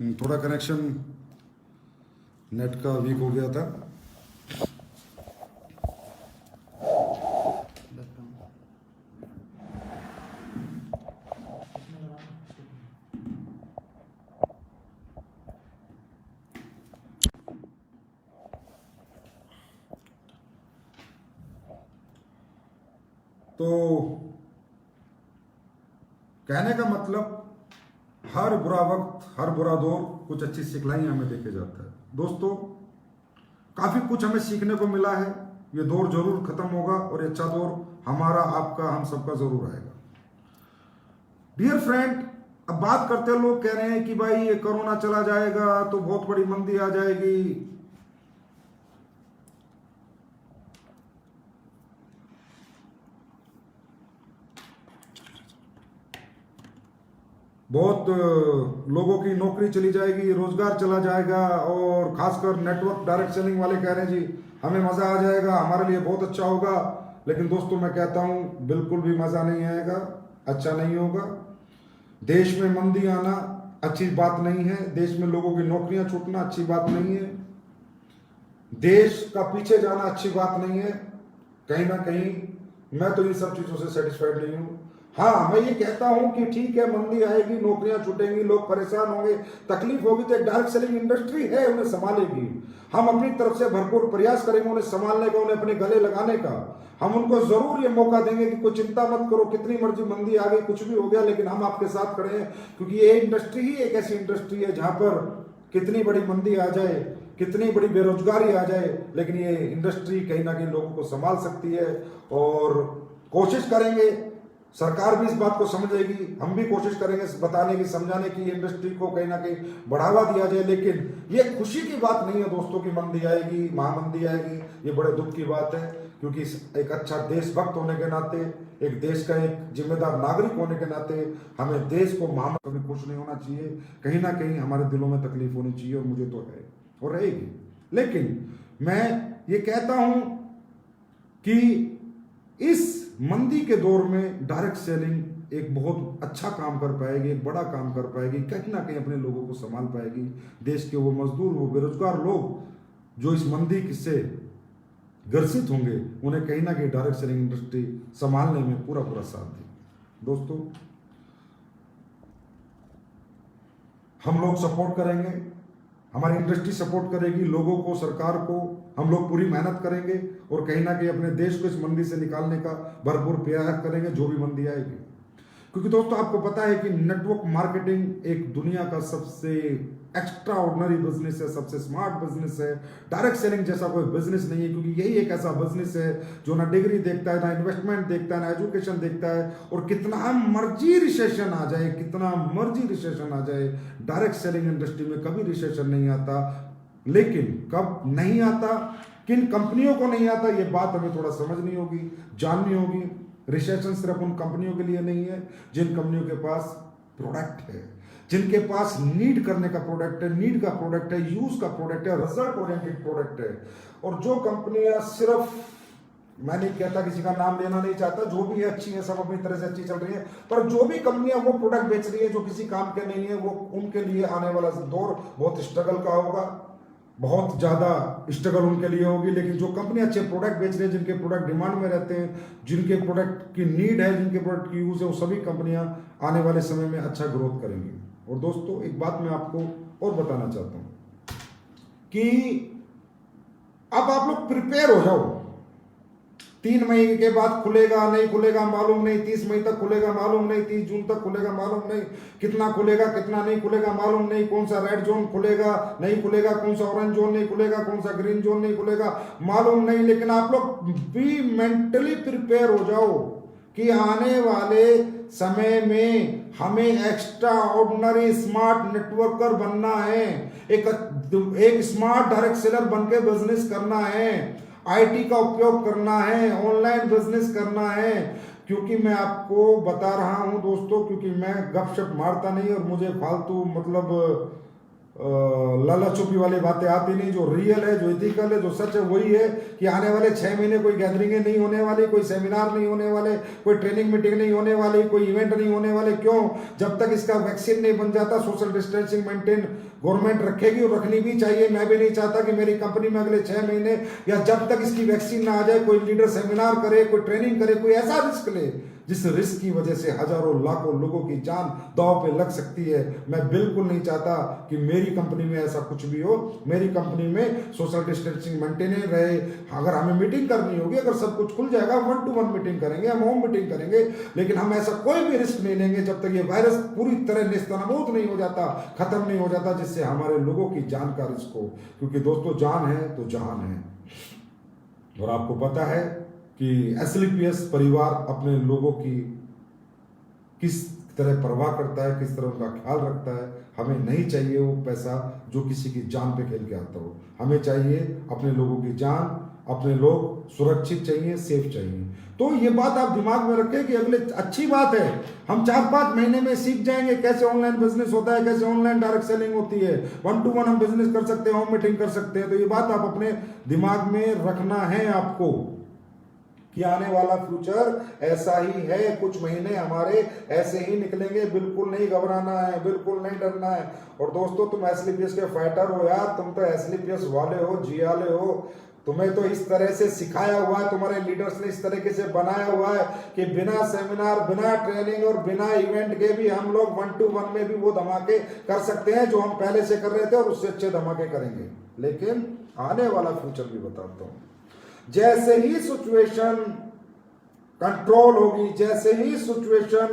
थोड़ा connection net का week हो गया था। तो कहने का मतलब हर बुरा वक्त, हर बुरा दौर कुछ अच्छी सिखलाई हमें देके जाता है। दोस्तों, काफी कुछ हमें सीखने को मिला है। ये दौर जरूर खत्म होगा और ये अच्छा दौर हमारा, आपका, हम सबका जरूर आएगा। डियर फ्रेंड, अब बात करते लोग कह रहे हैं कि भाई ये कोरोना चला जाएगा तो बहुत बड़ी मंदी आ जाएगी। बहुत लोगों की नौकरी चली जाएगी, रोजगार चला जाएगा, और खासकर नेटवर्क डायरेक्ट सेलिंग वाले कह रहे हैं जी हमें मजा आ जाएगा, हमारे लिए बहुत अच्छा होगा। लेकिन दोस्तों, मैं कहता हूं बिल्कुल भी मजा नहीं आएगा, अच्छा नहीं होगा। देश में मंदी आना अच्छी बात नहीं है, देश में लोगों की नौकरियां छूटना अच्छी बात नहीं है, देश का पीछे जाना अच्छी बात नहीं है। कहीं ना कहीं मैं तो इन सब चीजों से सेटिस्फाइड नहीं हूं। हाँ, मैं ये कहता हूं कि ठीक है, मंदी आएगी, नौकरियां छूटेंगी, लोग परेशान होंगे, तकलीफ होगी, तो एक डायरेक्ट सेलिंग इंडस्ट्री है, उन्हें संभालेगी। हम अपनी तरफ से भरपूर प्रयास करेंगे उन्हें संभालने का, उन्हें अपने गले लगाने का। हम उनको जरूर ये मौका देंगे कि कोई चिंता मत करो, कितनी मर्जी मंदी आ गई, कुछ भी हो गया, लेकिन हम आपके साथ खड़े हैं। क्योंकि ये इंडस्ट्री ही एक ऐसी इंडस्ट्री है जहां पर कितनी बड़ी मंदी आ जाए, कितनी बड़ी बेरोजगारी आ जाए, लेकिन ये इंडस्ट्री कहीं ना कहीं लोगों को संभाल सकती है। और कोशिश करेंगे, सरकार भी इस बात को समझेगी, हम भी कोशिश करेंगे बताने की, समझाने की, इंडस्ट्री को कहीं ना कहीं बढ़ावा दिया जाए। लेकिन ये खुशी की बात नहीं है दोस्तों की मंदी आएगी, महामंदी आएगी। ये बड़े दुख की बात है, क्योंकि एक अच्छा देशभक्त होने के नाते, एक देश का एक जिम्मेदार नागरिक होने के नाते हमें देश को महामंदी कभी खुश नहीं होना चाहिए। कहीं ना कहीं हमारे दिलों में तकलीफ होनी चाहिए, और मुझे तो है और रहेगी। लेकिन मैं ये कहता हूं कि इस मंदी के दौर में डायरेक्ट सेलिंग एक बहुत अच्छा काम कर पाएगी, एक बड़ा काम कर पाएगी, कहीं ना कहीं अपने लोगों को संभाल पाएगी। देश के वो मजदूर, वो बेरोजगार लोग जो इस मंदी से ग्रसित होंगे, उन्हें कहीं ना कहीं डायरेक्ट सेलिंग इंडस्ट्री संभालने में पूरा पूरा साथ देगी। दोस्तों, हम लोग सपोर्ट करेंगे, हमारी इंडस्ट्री सपोर्ट करेगी, लोगों को, सरकार को, हम लोग पूरी मेहनत करेंगे और कहीं ना कहीं अपने देश को इस मंदी से निकालने का भरपूर प्रयास करेंगे, जो भी मंदी आएगी। क्योंकि दोस्तों, आपको पता है कि नेटवर्क मार्केटिंग एक दुनिया का सबसे एक्स्ट्रा ऑर्डिनरी बिजनेस है, सबसे स्मार्ट बिजनेस है। डायरेक्ट सेलिंग जैसा कोई बिजनेस नहीं है, क्योंकि यही एक ऐसा बिजनेस है जो ना डिग्री देखता है, ना इन्वेस्टमेंट देखता है, ना एजुकेशन देखता है। और कितना मर्जी रिसेशन आ जाए, कितना मर्जी रिसेशन आ जाए, डायरेक्ट सेलिंग इंडस्ट्री में कभी रिसेशन नहीं आता। लेकिन कब नहीं आता, किन कंपनियों को नहीं आता, ये बात हमें थोड़ा समझनी होगी, जाननी होगी। रिसेशन सिर्फ उन कंपनियों के लिए नहीं है जिन कंपनियों के पास प्रोडक्ट है, जिनके पास नीड करने का प्रोडक्ट है, नीड का प्रोडक्ट है, यूज का प्रोडक्ट है, रिजल्ट ओरिएंटेड प्रोडक्ट है। और जो कंपनियां सिर्फ, मैं नहीं कहता, किसी का नाम लेना नहीं चाहता, जो भी है अच्छी है, सब अपनी तरह से अच्छी चल रही है, पर जो भी कंपनियां वो प्रोडक्ट बेच रही है जो किसी काम के नहीं है, वो उनके लिए आने वाला दौर बहुत स्ट्रगल का होगा, बहुत ज़्यादा स्ट्रगल उनके लिए होगी। लेकिन जो कंपनी अच्छे प्रोडक्ट बेच रहे हैं, जिनके प्रोडक्ट डिमांड में रहते हैं, जिनके प्रोडक्ट की नीड है, जिनके प्रोडक्ट की यूज़ है, वो सभी कंपनियां आने वाले समय में अच्छा ग्रोथ करेंगी। और दोस्तों, एक बात मैं आपको और बताना चाहता हूं कि अब आप लोग प्रिपेयर हो जाओ। 3 मई के बाद खुलेगा नहीं खुलेगा मालूम नहीं, 30 मई तक खुलेगा मालूम नहीं, 30 जून तक खुलेगा मालूम नहीं, कितना खुलेगा कितना नहीं खुलेगा मालूम नहीं, कौन सा रेड जोन खुलेगा नहीं खुलेगा, कौन सा ऑरेंज जोन नहीं खुलेगा, कौन सा ग्रीन जोन नहीं खुलेगा मालूम नहीं। लेकिन आप लोग भी मेंटली प्रिपेयर हो जाओ कि आने वाले समय में हमें एक्स्ट्रा ऑर्डिनरी स्मार्ट नेटवर्कर बनना है, एक स्मार्ट डायरेक्ट सेलर बनके बिजनेस करना है, आईटी का उपयोग करना है, ऑनलाइन बिजनेस करना है। क्योंकि मैं आपको बता रहा हूं दोस्तों, क्योंकि मैं गपशप मारता नहीं और मुझे फालतू मतलब लाला छुपी वाली बातें आती नहीं। जो रियल है, जो इथिकल है, जो सच है, वही है कि आने वाले 6 महीने कोई गैदरिंगें नहीं होने वाली, कोई सेमिनार नहीं होने वाले, कोई ट्रेनिंग मीटिंग नहीं होने वाली, कोई इवेंट नहीं होने वाले। क्यों? जब तक इसका वैक्सीन नहीं बन जाता। सोशल डिस्टेंसिंग मेंटेन गवर्नमेंट रखेगी और रखनी भी चाहिए। मैं भी नहीं चाहता कि मेरी कंपनी में अगले 6 महीने या जब तक इसकी वैक्सीन ना आ जाए कोई लीडर सेमिनार करे, कोई ट्रेनिंग करे, कोई ऐसा रिस्क ले जिस रिस्क की वजह से हजारों लाखों लोगों की जान दांव पे लग सकती है। मैं बिल्कुल नहीं चाहता कि मेरी कंपनी में ऐसा कुछ भी हो। मेरी कंपनी में सोशल डिस्टेंसिंग मेंटेन रहे। अगर हमें मीटिंग करनी होगी, अगर सब कुछ खुल जाएगा, 1-to-1 मीटिंग करेंगे, हम होम मीटिंग करेंगे, लेकिन हम ऐसा कोई भी रिस्क नहीं लेंगे जब तक ये वायरस पूरी तरह नेस्तनाबूद नहीं हो जाता, खत्म नहीं हो जाता, जिससे हमारे लोगों की जान का रिस्क हो। क्योंकि दोस्तों, जान है तो जहान है। और आपको पता है कि एसलीपीएस परिवार अपने लोगों की किस तरह परवाह करता है, किस तरह उनका ख्याल रखता है। हमें नहीं चाहिए वो पैसा जो किसी की जान पे खेल के आता हो। हमें चाहिए अपने लोगों की जान, अपने लोग सुरक्षित चाहिए, सेफ चाहिए। तो ये बात आप दिमाग में रखें कि अगले, अच्छी बात है, हम 4-5 महीने में सीख जाएंगे कैसे ऑनलाइन बिजनेस होता है, कैसे ऑनलाइन डायरेक्ट सेलिंग होती है, 1-to-1 हम बिजनेस कर सकते हैं, होम मीटिंग कर सकते हैं। तो ये बात आप अपने दिमाग में रखना है आपको कि आने वाला फ्यूचर ऐसा ही है। कुछ महीने हमारे ऐसे ही निकलेंगे। बिल्कुल नहीं घबराना है, बिल्कुल नहीं डरना है। और दोस्तों, तुम एसलीपीएस के फाइटर हो यार, तुम तो एसलीपीएस वाले हो, जियाले हो। तुम्हें तो इस तरह से सिखाया हुआ है, तुम्हारे लीडर्स ने इस तरीके से बनाया हुआ है कि बिना सेमिनार, बिना ट्रेनिंग और बिना इवेंट के भी हम लोग 1-to-1 में भी वो धमाके कर सकते हैं जो हम पहले से कर रहे थे, और उससे अच्छे धमाके करेंगे। लेकिन आने वाला फ्यूचर भी बताता हूं। जैसे ही सिचुएशन कंट्रोल होगी, जैसे ही सिचुएशन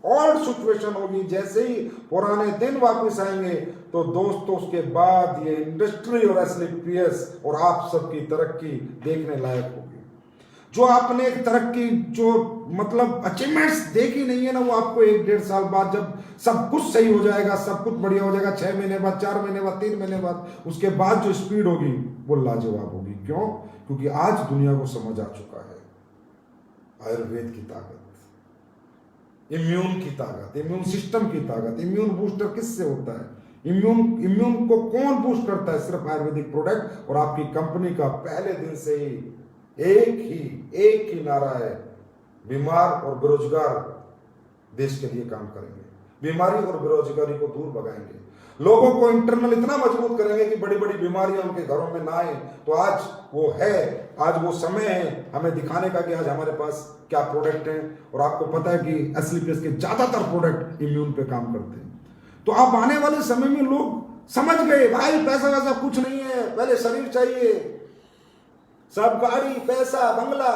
और सिचुएशन होगी, जैसे ही पुराने दिन वापस आएंगे, तो दोस्तों उसके बाद ये इंडस्ट्री और एसलीपीएस और आप सबकी तरक्की देखने लायक होगी। जो आपने एक तरक्की, जो मतलब अचीवमेंट्स देखी नहीं है ना, वो आपको 1-1.5 साल बाद जब सब कुछ सही हो जाएगा, सब कुछ बढ़िया हो जाएगा, 6 महीने बाद, 4 महीने बाद, 3 महीने बाद, उसके बाद जो स्पीड होगी वो लाजवाब होगी। क्यों? क्योंकि आज दुनिया को समझ आ चुका है आयुर्वेद की ताकत, इम्यून की ताकत, इम्यून सिस्टम की ताकत। इम्यून बूस्टर किससे होता है? इम्यून को कौन बूस्ट करता है? सिर्फ आयुर्वेदिक प्रोडक्ट। और आपकी कंपनी का पहले दिन से ही एक ही नारा है, बीमार और बेरोजगार देश के लिए काम करेंगे, बीमारी और बेरोजगारी को दूर भगाएंगे, लोगों को इंटरनल इतना मजबूत करेंगे कि बड़ी बड़ी बीमारियां उनके घरों में ना आए। तो आज वो है, आज वो समय है हमें दिखाने का कि आज हमारे पास क्या प्रोडक्ट है। और आपको पता है कि एसलीपीएस के ज्यादातर प्रोडक्ट इम्यून पे काम करते हैं। तो आप आने वाले समय में लोग समझ गए, भाई पैसा वैसा कुछ नहीं है, पहले शरीर चाहिए। सब गाड़ी, पैसा, बंगला,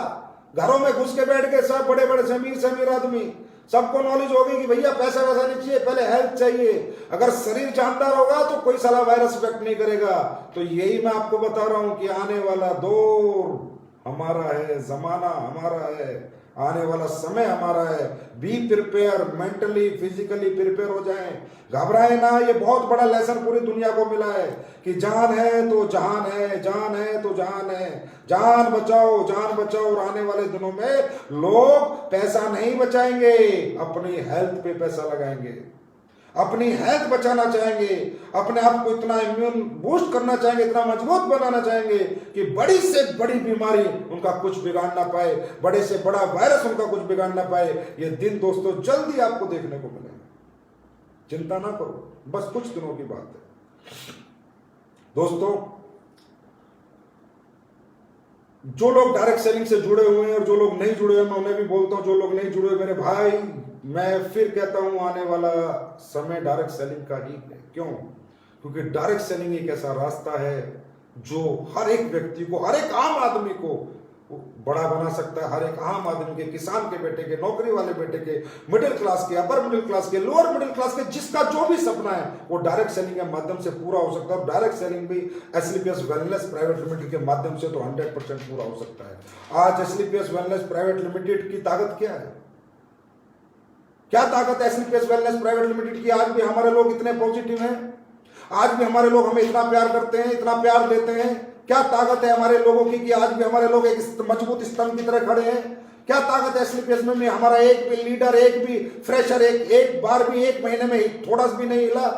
घरों में घुस के बैठ के सब बड़े बड़े अमीर आदमी, सबको नॉलेज होगी कि भैया पैसा वैसा नहीं चाहिए, पहले हेल्थ चाहिए। अगर शरीर जानदार होगा तो कोई साला वायरस इफेक्ट नहीं करेगा। तो यही मैं आपको बता रहा हूं कि आने वाला दौर हमारा है, जमाना हमारा है, आने वाला समय हमारा है। Be prepare, mentally physically prepare हो जाएं, घबराए ना। ये बहुत बड़ा लेसन पूरी दुनिया को मिला है कि जान है तो जहान है, जान है तो जहान है। जान बचाओ, जान बचाओ। और आने वाले दिनों में लोग पैसा नहीं बचाएंगे, अपनी हेल्थ पे पैसा लगाएंगे, अपनी हेल्थ बचाना चाहेंगे, अपने आप को इतना इम्यून बूस्ट करना चाहेंगे, इतना मजबूत बनाना चाहेंगे कि बड़ी से बड़ी बीमारी उनका कुछ बिगाड़ ना पाए, बड़े से बड़ा वायरस उनका कुछ बिगाड़ ना पाए। ये दिन दोस्तों जल्दी आपको देखने को मिलेगा, चिंता ना करो, बस कुछ दिनों की बात है। दोस्तों, जो लोग डायरेक्ट सेलिंग से जुड़े हुए हैं और जो लोग नहीं जुड़े हैं, मैं उन्हें भी बोलता हूं, जो लोग नहीं जुड़े मेरे भाई, मैं फिर कहता हूं, आने वाला समय डायरेक्ट सेलिंग का ही है। क्यों? क्योंकि डायरेक्ट सेलिंग एक ऐसा रास्ता है जो हर एक व्यक्ति को, हर एक आम आदमी को बड़ा बना सकता है। हर एक आम आदमी के, किसान के बेटे के, नौकरी वाले बेटे के, मिडिल क्लास के, अपर मिडिल क्लास के, लोअर मिडिल क्लास के, जिसका जो भी सपना है वो डायरेक्ट सेलिंग के माध्यम से पूरा हो सकता है। डायरेक्ट सेलिंग भी एसलीपीएस वेलनेस प्राइवेट लिमिटेड के माध्यम से तो 100% पूरा हो सकता है। आज एसलीपीएस वेलनेस प्राइवेट लिमिटेड की ताकत क्या है? क्या ताकत है एसलीपीएस वेलनेस प्राइवेट लिमिटेड की? आज भी हमारे लोग इतने पॉजिटिव हैं, आज भी हमारे लोग हमें इतना प्यार करते हैं, इतना प्यार देते हैं। क्या ताकत है हमारे लोगों की कि आज भी हमारे लोग एक मजबूत स्तंभ की तरह खड़े हैं? क्या ताकत है एसलीपीएस में? हमारा एक भी लीडर, एक भी फ्रेशर एक बार भी, एक महीने में थोड़ा भी नहीं हिला।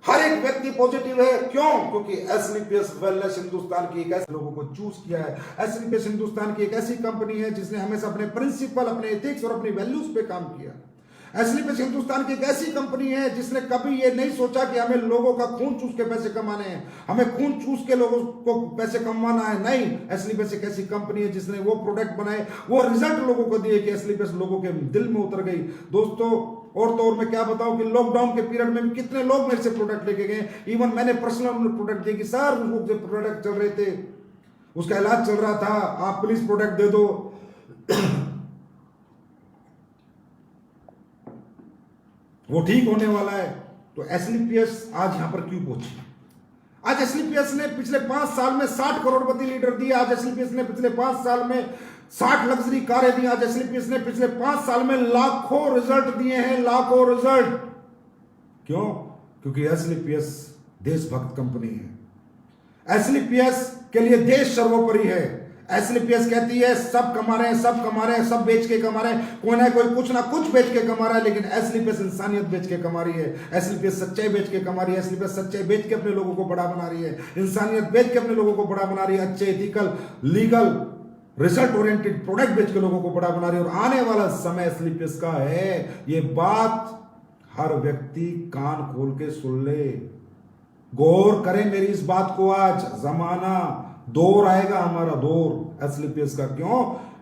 हर एक व्यक्ति पॉजिटिव है। क्यों? क्योंकि एसलीपीएस वेलनेस हिंदुस्तान की एक ऐसे लोगों को चूज किया है। एसलीपीएस हिंदुस्तान की एक ऐसी कंपनी है जिसने हमेशा अपने प्रिंसिपल, अपने एथिक्स और अपनी वैल्यूज पे काम किया। एसलीपीएस हिंदुस्तान की एक ऐसी कंपनी है जिसने कभी ये नहीं सोचा कि हमें लोगों का खून चूस के पैसे कमाने हैं, हमें खून चूस के लोगों को पैसे कमाना है। नहीं, एसलीपीएस एक ऐसी कंपनी है जिसने वो प्रोडक्ट बनाए, वो रिजल्ट लोगों को दिए कि एसलीपीएस लोगों के दिल में उतर गई। दोस्तों, और तो और मैं क्या बताऊं कि लॉकडाउन के पीरियड में भी कितने लोग मेरे से प्रोडक्ट लेके गए। इवन मैंने पर्सनल प्रोडक्ट दिए कि सर वो जो प्रोडक्ट चल रहे थे, उसका इलाज चल रहा था, आप प्लीज प्रोडक्ट दे दो। वो ठीक होने वाला है। तो एसलीपीएस आज यहां पर क्यों पहुंची? आज एसलीपीएस ने पिछले 5 साल में 60 करोड़पति लीडर दिए। आज एसलीपीएस ने पिछले 5 साल में 60 लग्जरी कारें दी। आज एसलीपीएस ने पिछले 5 साल में लाखों रिजल्ट दिए हैं, लाखों रिजल्ट। क्यों? क्योंकि एसलीपीएस देशभक्त कंपनी है। एसलीपीएस के लिए देश सर्वोपरि है। एसलीपीएस कहती है सब कमा रहे हैं, सब कमा रहे हैं, सब बेच के कमा रहे हैं, कोई ना कोई कुछ ना कुछ बेच के कमा रहा है, लेकिन एसलीपीएस इंसानियत बेच के कमा रही है। एसलीपीएस सच्चाई बेच के कमा रही है। एसलीपीएस सच्चाई बेच के अपने लोगों को बड़ा बना रही है, इंसानियत बेच के अपने लोगों को बड़ा बना रही है, अच्छे ethical, legal, result oriented product बेच के लोगों को बड़ा बना रही है। और आने वाला समय एसलीपीएस का है। ये बात हर व्यक्ति कान खोल के सुन ले, गौर करें मेरी इस बात को। आज जमाना दौर आएगा, हमारा दौर एसलीपीएस का। क्यों?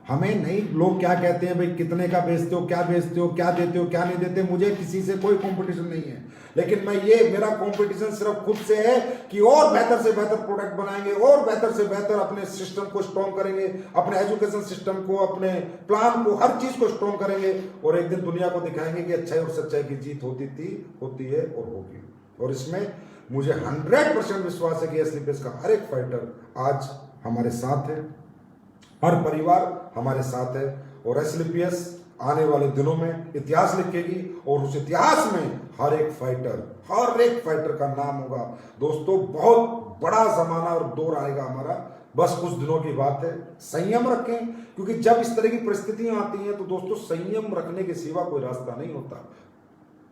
हमें नहीं, लोग क्या कहते हैं भाई कितने का बेचते हो, क्या बेचते हो, क्या देते हो, क्या नहीं देते। मुझे किसी से कोई कंपटीशन नहीं है, लेकिन मैं ये, मेरा कंपटीशन सिर्फ खुद से है कि और बेहतर से बेहतर प्रोडक्ट बनाएंगे, और बेहतर से बेहतर अपने सिस्टम को स्ट्रॉन्ग करेंगे, अपने एजुकेशन सिस्टम को, अपने प्लान को, हर चीज को स्ट्रॉन्ग करेंगे। और एक दिन दुनिया को दिखाएंगे कि अच्छाई और सच्चाई की जीत होती थी, होती है और होगी। और इसमें मुझे 100% विश्वास है कि एसलीपीएस का हर एक फाइटर आज हमारे साथ है, हर परिवार हमारे साथ है। और एसलीपीएस आने वाले दिनों में इतिहास लिखेगी, और उस इतिहास में हर एक फाइटर का नाम होगा। दोस्तों, बहुत बड़ा जमाना और दौर आएगा हमारा, बस कुछ दिनों की बात है। संयम रखें, क्योंकि जब इस तरह की परिस्थितियां आती हैं तो दोस्तों संयम रखने के सिवा कोई रास्ता नहीं होता।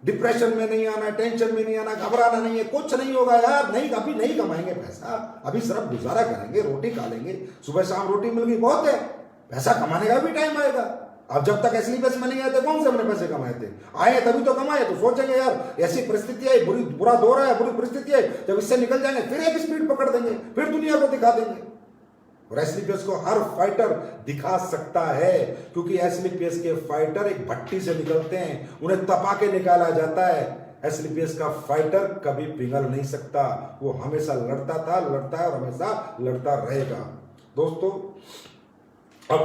डिप्रेशन में नहीं आना, टेंशन में नहीं आना, घबराना नहीं है, कुछ नहीं होगा यार। नहीं, अभी नहीं कमाएंगे पैसा, अभी सिर्फ गुजारा करेंगे, रोटी खा लेंगे, सुबह शाम रोटी मिल गई बहुत है। पैसा कमाने का भी टाइम आएगा। अब जब तक एसलीपीएस में नहीं आए थे, कौन से हमने पैसे कमाए थे? आए तभी तो कमाए। तो सोचेंगे यार ऐसी परिस्थिति आई, बुरा दौर है, बुरी परिस्थिति है, जब इससे निकल जाएंगे फिर एक स्पीड पकड़ देंगे, फिर दुनिया को दिखा देंगे। और एसलीपीएस को हर फाइटर दिखा सकता है, क्योंकि एसलीपीएस के फाइटर एक भट्टी से निकलते हैं, उन्हें तपा के निकाला जाता है। एसलीपीएस का फाइटर कभी पिघल नहीं सकता, वो हमेशा लड़ता था, लड़ता है और हमेशा लड़ता रहेगा। दोस्तों, अब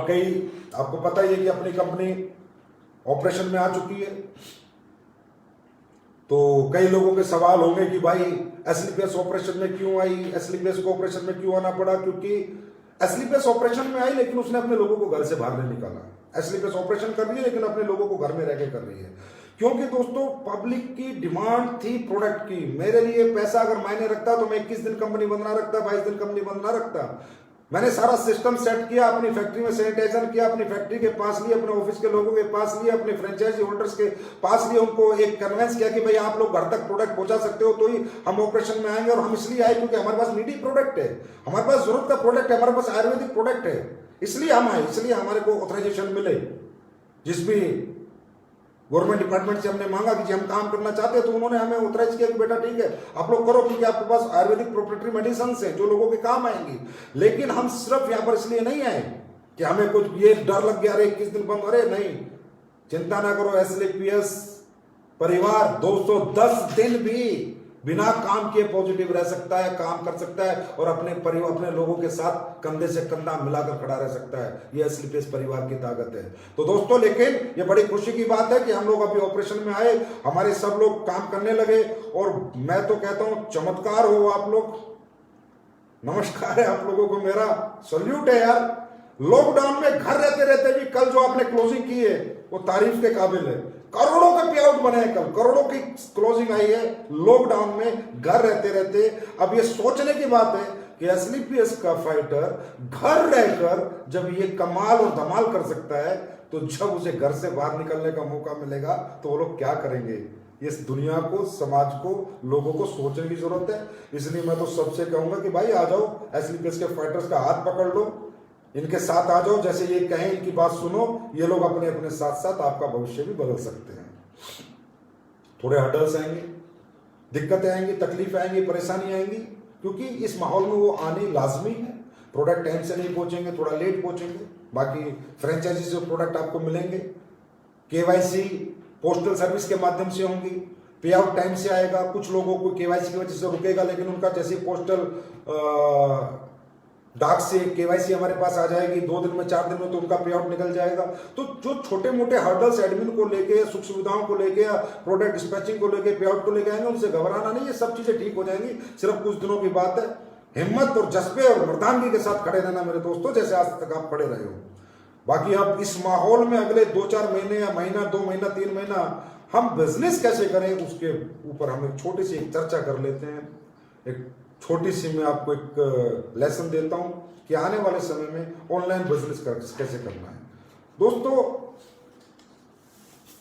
आपको पता ही है कि अपनी कंपनी ऑपरेशन में आ चुकी है। तो कई लोगों के सवाल होंगे कि भाई एसलीपीएस ऑपरेशन में क्यों आई, एसलीपीएस को ऑपरेशन में क्यों आना पड़ा? क्योंकि एसलीपीएस ऑपरेशन में आई, लेकिन उसने अपने लोगों को घर से बाहर नहीं निकाला। एसलीपीएस ऑपरेशन कर रही है, लेकिन अपने लोगों को घर में रहकर कर रही है। क्योंकि दोस्तों, पब्लिक की डिमांड थी प्रोडक्ट की। मेरे लिए पैसा अगर मायने रखता तो मैं 21 दिन कंपनी बंद ना रखता, 22 दिन कंपनी बंद ना रखता। मैंने सारा सिस्टम सेट किया, अपनी फैक्ट्री में सैनिटाइजर किया, अपनी फैक्ट्री के पास लिए, अपने ऑफिस के लोगों के पास लिए, अपने फ्रेंचाइजी होल्डर्स के पास लिए, उनको एक कन्वेंस किया कि भाई आप लोग घर तक प्रोडक्ट पहुंचा सकते हो तो ही हम ऑपरेशन में आएंगे। और हम इसलिए आए क्योंकि हमारे पास नीडी प्रोडक्ट है, हमारे पास जरूरत का प्रोडक्ट है, हमारे पास आयुर्वेदिक प्रोडक्ट है, इसलिए हम आए, इसलिए हमारे को ऑथराइजेशन मिले। जिस भी गवर्नमेंट डिपार्टमेंट से हमने मांगा कि जी हम काम करना चाहते हैं, तो उन्होंने हमें ऑथराइज किया कि बेटा ठीक है आप लोग करो, क्योंकि आपके पास आयुर्वेदिक प्रोप्राइटरी मेडिसिन है जो लोगों के काम आएंगी। लेकिन हम सिर्फ यहां पर इसलिए नहीं आए कि हमें कुछ ये डर लग गया, अरे 21 दिन बंद, अरे नहीं, चिंता ना करो। एसलीपीएस परिवार 210 दिन भी बिना काम किए पॉजिटिव रह सकता है, काम कर सकता है और अपने परिवार, अपने लोगों के साथ कंधे से कंधा मिलाकर खड़ा रह सकता है। ये एसलीपीएस परिवार की ताकत है। तो दोस्तों, लेकिन ये बड़ी खुशी की बात है कि हम लोग अभी ऑपरेशन में आए, हमारे सब लोग काम करने लगे। और मैं तो कहता हूं चमत्कार हो आप लोग, नमस्कार है आप लोगों को, मेरा सल्यूट है यार। लॉकडाउन में घर रहते रहते भी कल जो आपने क्लोजिंग की है वो तारीफ के काबिल है। करोड़ों के पे आउट बने हैं, कल करोड़ों की क्लोजिंग आई है लॉकडाउन में घर रहते रहते। अब ये सोचने की बात है कि एसलीपीएस का फाइटर घर रहकर जब ये कमाल और धमाल कर सकता है, तो जब उसे घर से बाहर निकलने का मौका मिलेगा तो वो लोग क्या करेंगे? इस दुनिया को, समाज को, लोगों को सोचने की जरूरत है। इसलिए मैं तो सबसे कहूंगा कि भाई आ जाओ, एसलीपीएस के फाइटर्स का हाथ पकड़ लो, इनके साथ आ जाओ, जैसे ये कहें इनकी बात सुनो, ये लोग अपने अपने साथ साथ आपका भविष्य भी बदल सकते हैं। थोड़े हर्डल्स आएंगे, दिक्कतें आएंगी, तकलीफ आएंगी, परेशानी आएंगी, क्योंकि इस माहौल में वो आनी लाजमी है। प्रोडक्ट टाइम से नहीं पहुंचेंगे, थोड़ा लेट पहुंचेंगे, बाकी फ्रेंचाइजी से प्रोडक्ट आपको मिलेंगे। केवाईसी पोस्टल सर्विस के माध्यम से होंगी, पे आउट टाइम से आएगा। कुछ लोगों को केवाईसी की वजह से रुकेगा, लेकिन उनका जैसे पोस्टल डाक से केवाईसी हमारे पास आ जाएगी 2 दिन में, 4 दिन में, तो उनका पे आउट निकल जाएगा। तो जो छोटे मोटे हर्डल्स एडमिन को लेके, सुख सुविधाओं को लेके, या प्रोडक्ट डिस्पैचिंग को लेके, पे आउट को लेके आएंगे, उनसे घबराना नहीं, ये सब चीजें ठीक हो जाएंगी। सिर्फ कुछ दिनों की बात है। हिम्मत और जज्बे और मर्दानगी के साथ खड़े रहना मेरे दोस्तों, जैसे आज तक आप खड़े रहे हो। बाकी अब इस माहौल में अगले 2-4 महीने या महीना, 2 महीना, 3 महीना हम बिजनेस कैसे करें, उसके ऊपर हम एक छोटी सी चर्चा कर लेते हैं। एक छोटी सी मैं आपको एक लेसन देता हूं कि आने वाले समय में ऑनलाइन बिजनेस कैसे करना है। दोस्तों,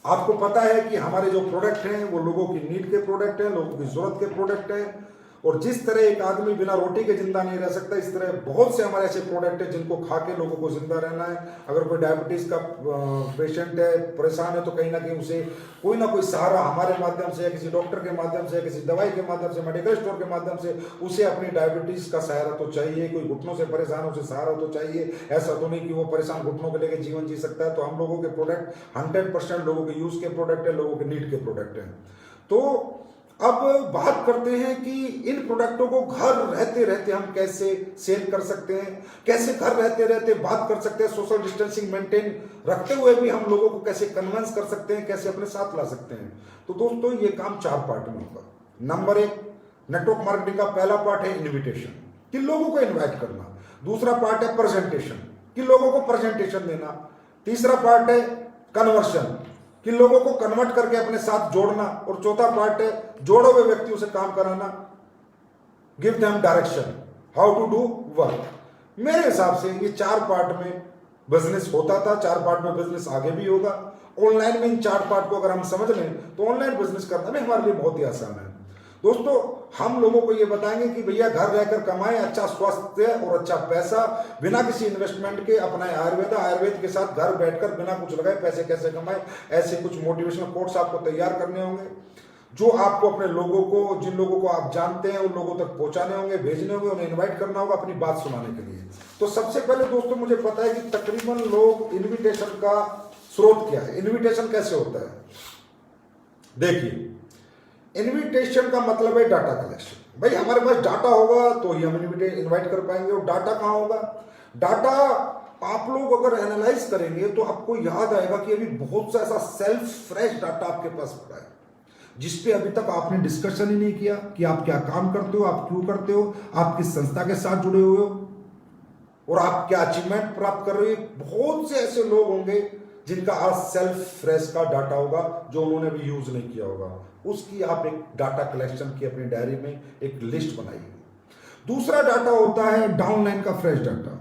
आपको पता है कि हमारे जो प्रोडक्ट हैं वो लोगों की नीड के प्रोडक्ट हैं, लोगों की जरूरत के प्रोडक्ट हैं। और जिस तरह एक आदमी बिना रोटी के जिंदा नहीं रह सकता, इस तरह बहुत से हमारे ऐसे प्रोडक्ट हैं जिनको खा के लोगों को जिंदा रहना है। अगर कोई डायबिटीज का पेशेंट है, परेशान है, तो कहीं ना कहीं उसे कोई ना कोई सहारा हमारे माध्यम से, या किसी डॉक्टर के माध्यम से, या किसी दवाई के माध्यम से, मेडिकल स्टोर के माध्यम से उसे अपनी डायबिटीज का सहारा तो चाहिए। कोई घुटनों से परेशान, उसे सहारा तो चाहिए। ऐसा तो नहीं कि वो परेशान घुटनों को लेकर जीवन जी सकता है। तो हम लोगों के प्रोडक्ट 100% लोगों के यूज के प्रोडक्ट है, लोगों के नीड के प्रोडक्ट है। तो अब बात करते हैं कि इन प्रोडक्टों को घर रहते रहते हम कैसे सेल कर सकते हैं, कैसे घर रहते रहते बात कर सकते हैं, सोशल डिस्टेंसिंग मेंटेन रखते हुए भी हम लोगों को कैसे कन्विंस कर सकते हैं, कैसे अपने साथ ला सकते हैं। तो दोस्तों, ये काम 4 पार्ट में होगा। नंबर 1, नेटवर्क मार्केटिंग का पहला पार्ट है इन्विटेशन, कि लोगों को इन्वाइट करना। दूसरा पार्ट है प्रेजेंटेशन, कि लोगों को प्रेजेंटेशन देना। तीसरा पार्ट है कन्वर्शन, कि लोगों को कन्वर्ट करके अपने साथ जोड़ना। और चौथा पार्ट है जोड़े हुए व्यक्तियों से काम कराना, give them direction, how to do work. मेरे हिसाब से ये 4 पार्ट में बिजनेस होता था, 4 पार्ट में बिजनेस आगे भी होगा। ऑनलाइन में इन 4 पार्ट को अगर हम समझ लें तो ऑनलाइन बिजनेस करना भी हमारे लिए बहुत ही आसान है। दोस्तों, हम लोगों को ये बताएंगे कि भैया घर रहकर कमाएं, अच्छा स्वास्थ्य और अच्छा पैसा, बिना किसी इन्वेस्टमेंट के अपनाएं आयुर्वेद के साथ घर बैठकर बिना कुछ लगाए पैसे कैसे कमाएं। ऐसे कुछ मोटिवेशनल कोट्स आपको तैयार करने होंगे, जो आपको अपने लोगों को, जिन लोगों को आप जानते हैं उन लोगों तक पहुंचाने होंगे, भेजने होंगे, उन्हें इन्वाइट करना होगा अपनी बात सुनाने के लिए। तो सबसे पहले दोस्तों, मुझे पता है कि तकरीबन लोग इन्विटेशन का स्रोत क्या है, इन्विटेशन कैसे होता है। देखिए, इन्विटेशन का मतलब है डाटा कलेक्शन। भाई हमारे पास डाटा होगा तो ही हम इन्वाइट कर पाएंगे। और डाटा कहाँ होगा? डाटा आप लोग अगर एनालाइज करेंगे तो आपको याद आएगा कि अभी बहुत सा ऐसा सेल्फ फ्रेश डाटा आपके पास पड़ा है, जिसपे अभी तक आपने डिस्कशन ही नहीं किया कि आप क्या काम करते हो, आप क्यों करते हो, आप किस संस्था के साथ जुड़े हुए हो और आप क्या अचीवमेंट प्राप्त कर रहे हो। बहुत से ऐसे लोग होंगे जिनका आज सेल्फ फ्रेश का डाटा होगा, जो उन्होंने भी यूज नहीं किया होगा। उसकी आप एक डाटा कलेक्शन की अपनी डायरी में एक लिस्ट बनाइए। दूसरा डाटा होता है डाउनलाइन का फ्रेश डाटा।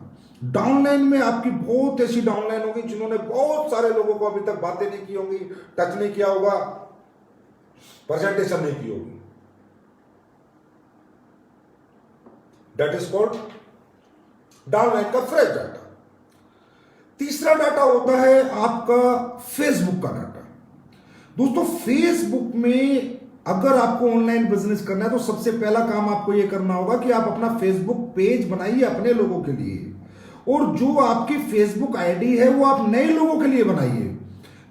डाउनलाइन में आपकी बहुत ऐसी डाउनलाइन होगी जिन्होंने बहुत सारे लोगों को अभी तक बातें नहीं की होंगी, टच नहीं किया होगा, प्रेजेंटेशन नहीं की होगी। दैट इज कॉल्ड डाउनलाइन का फ्रेश डाटा। तीसरा डाटा होता है आपका फेसबुक का डाटा। दोस्तों, फेसबुक में अगर आपको ऑनलाइन बिजनेस करना है तो सबसे पहला काम आपको यह करना होगा कि आप अपना फेसबुक पेज बनाइए अपने लोगों के लिए, और जो आपकी फेसबुक आईडी है वो आप नए लोगों के लिए बनाइए।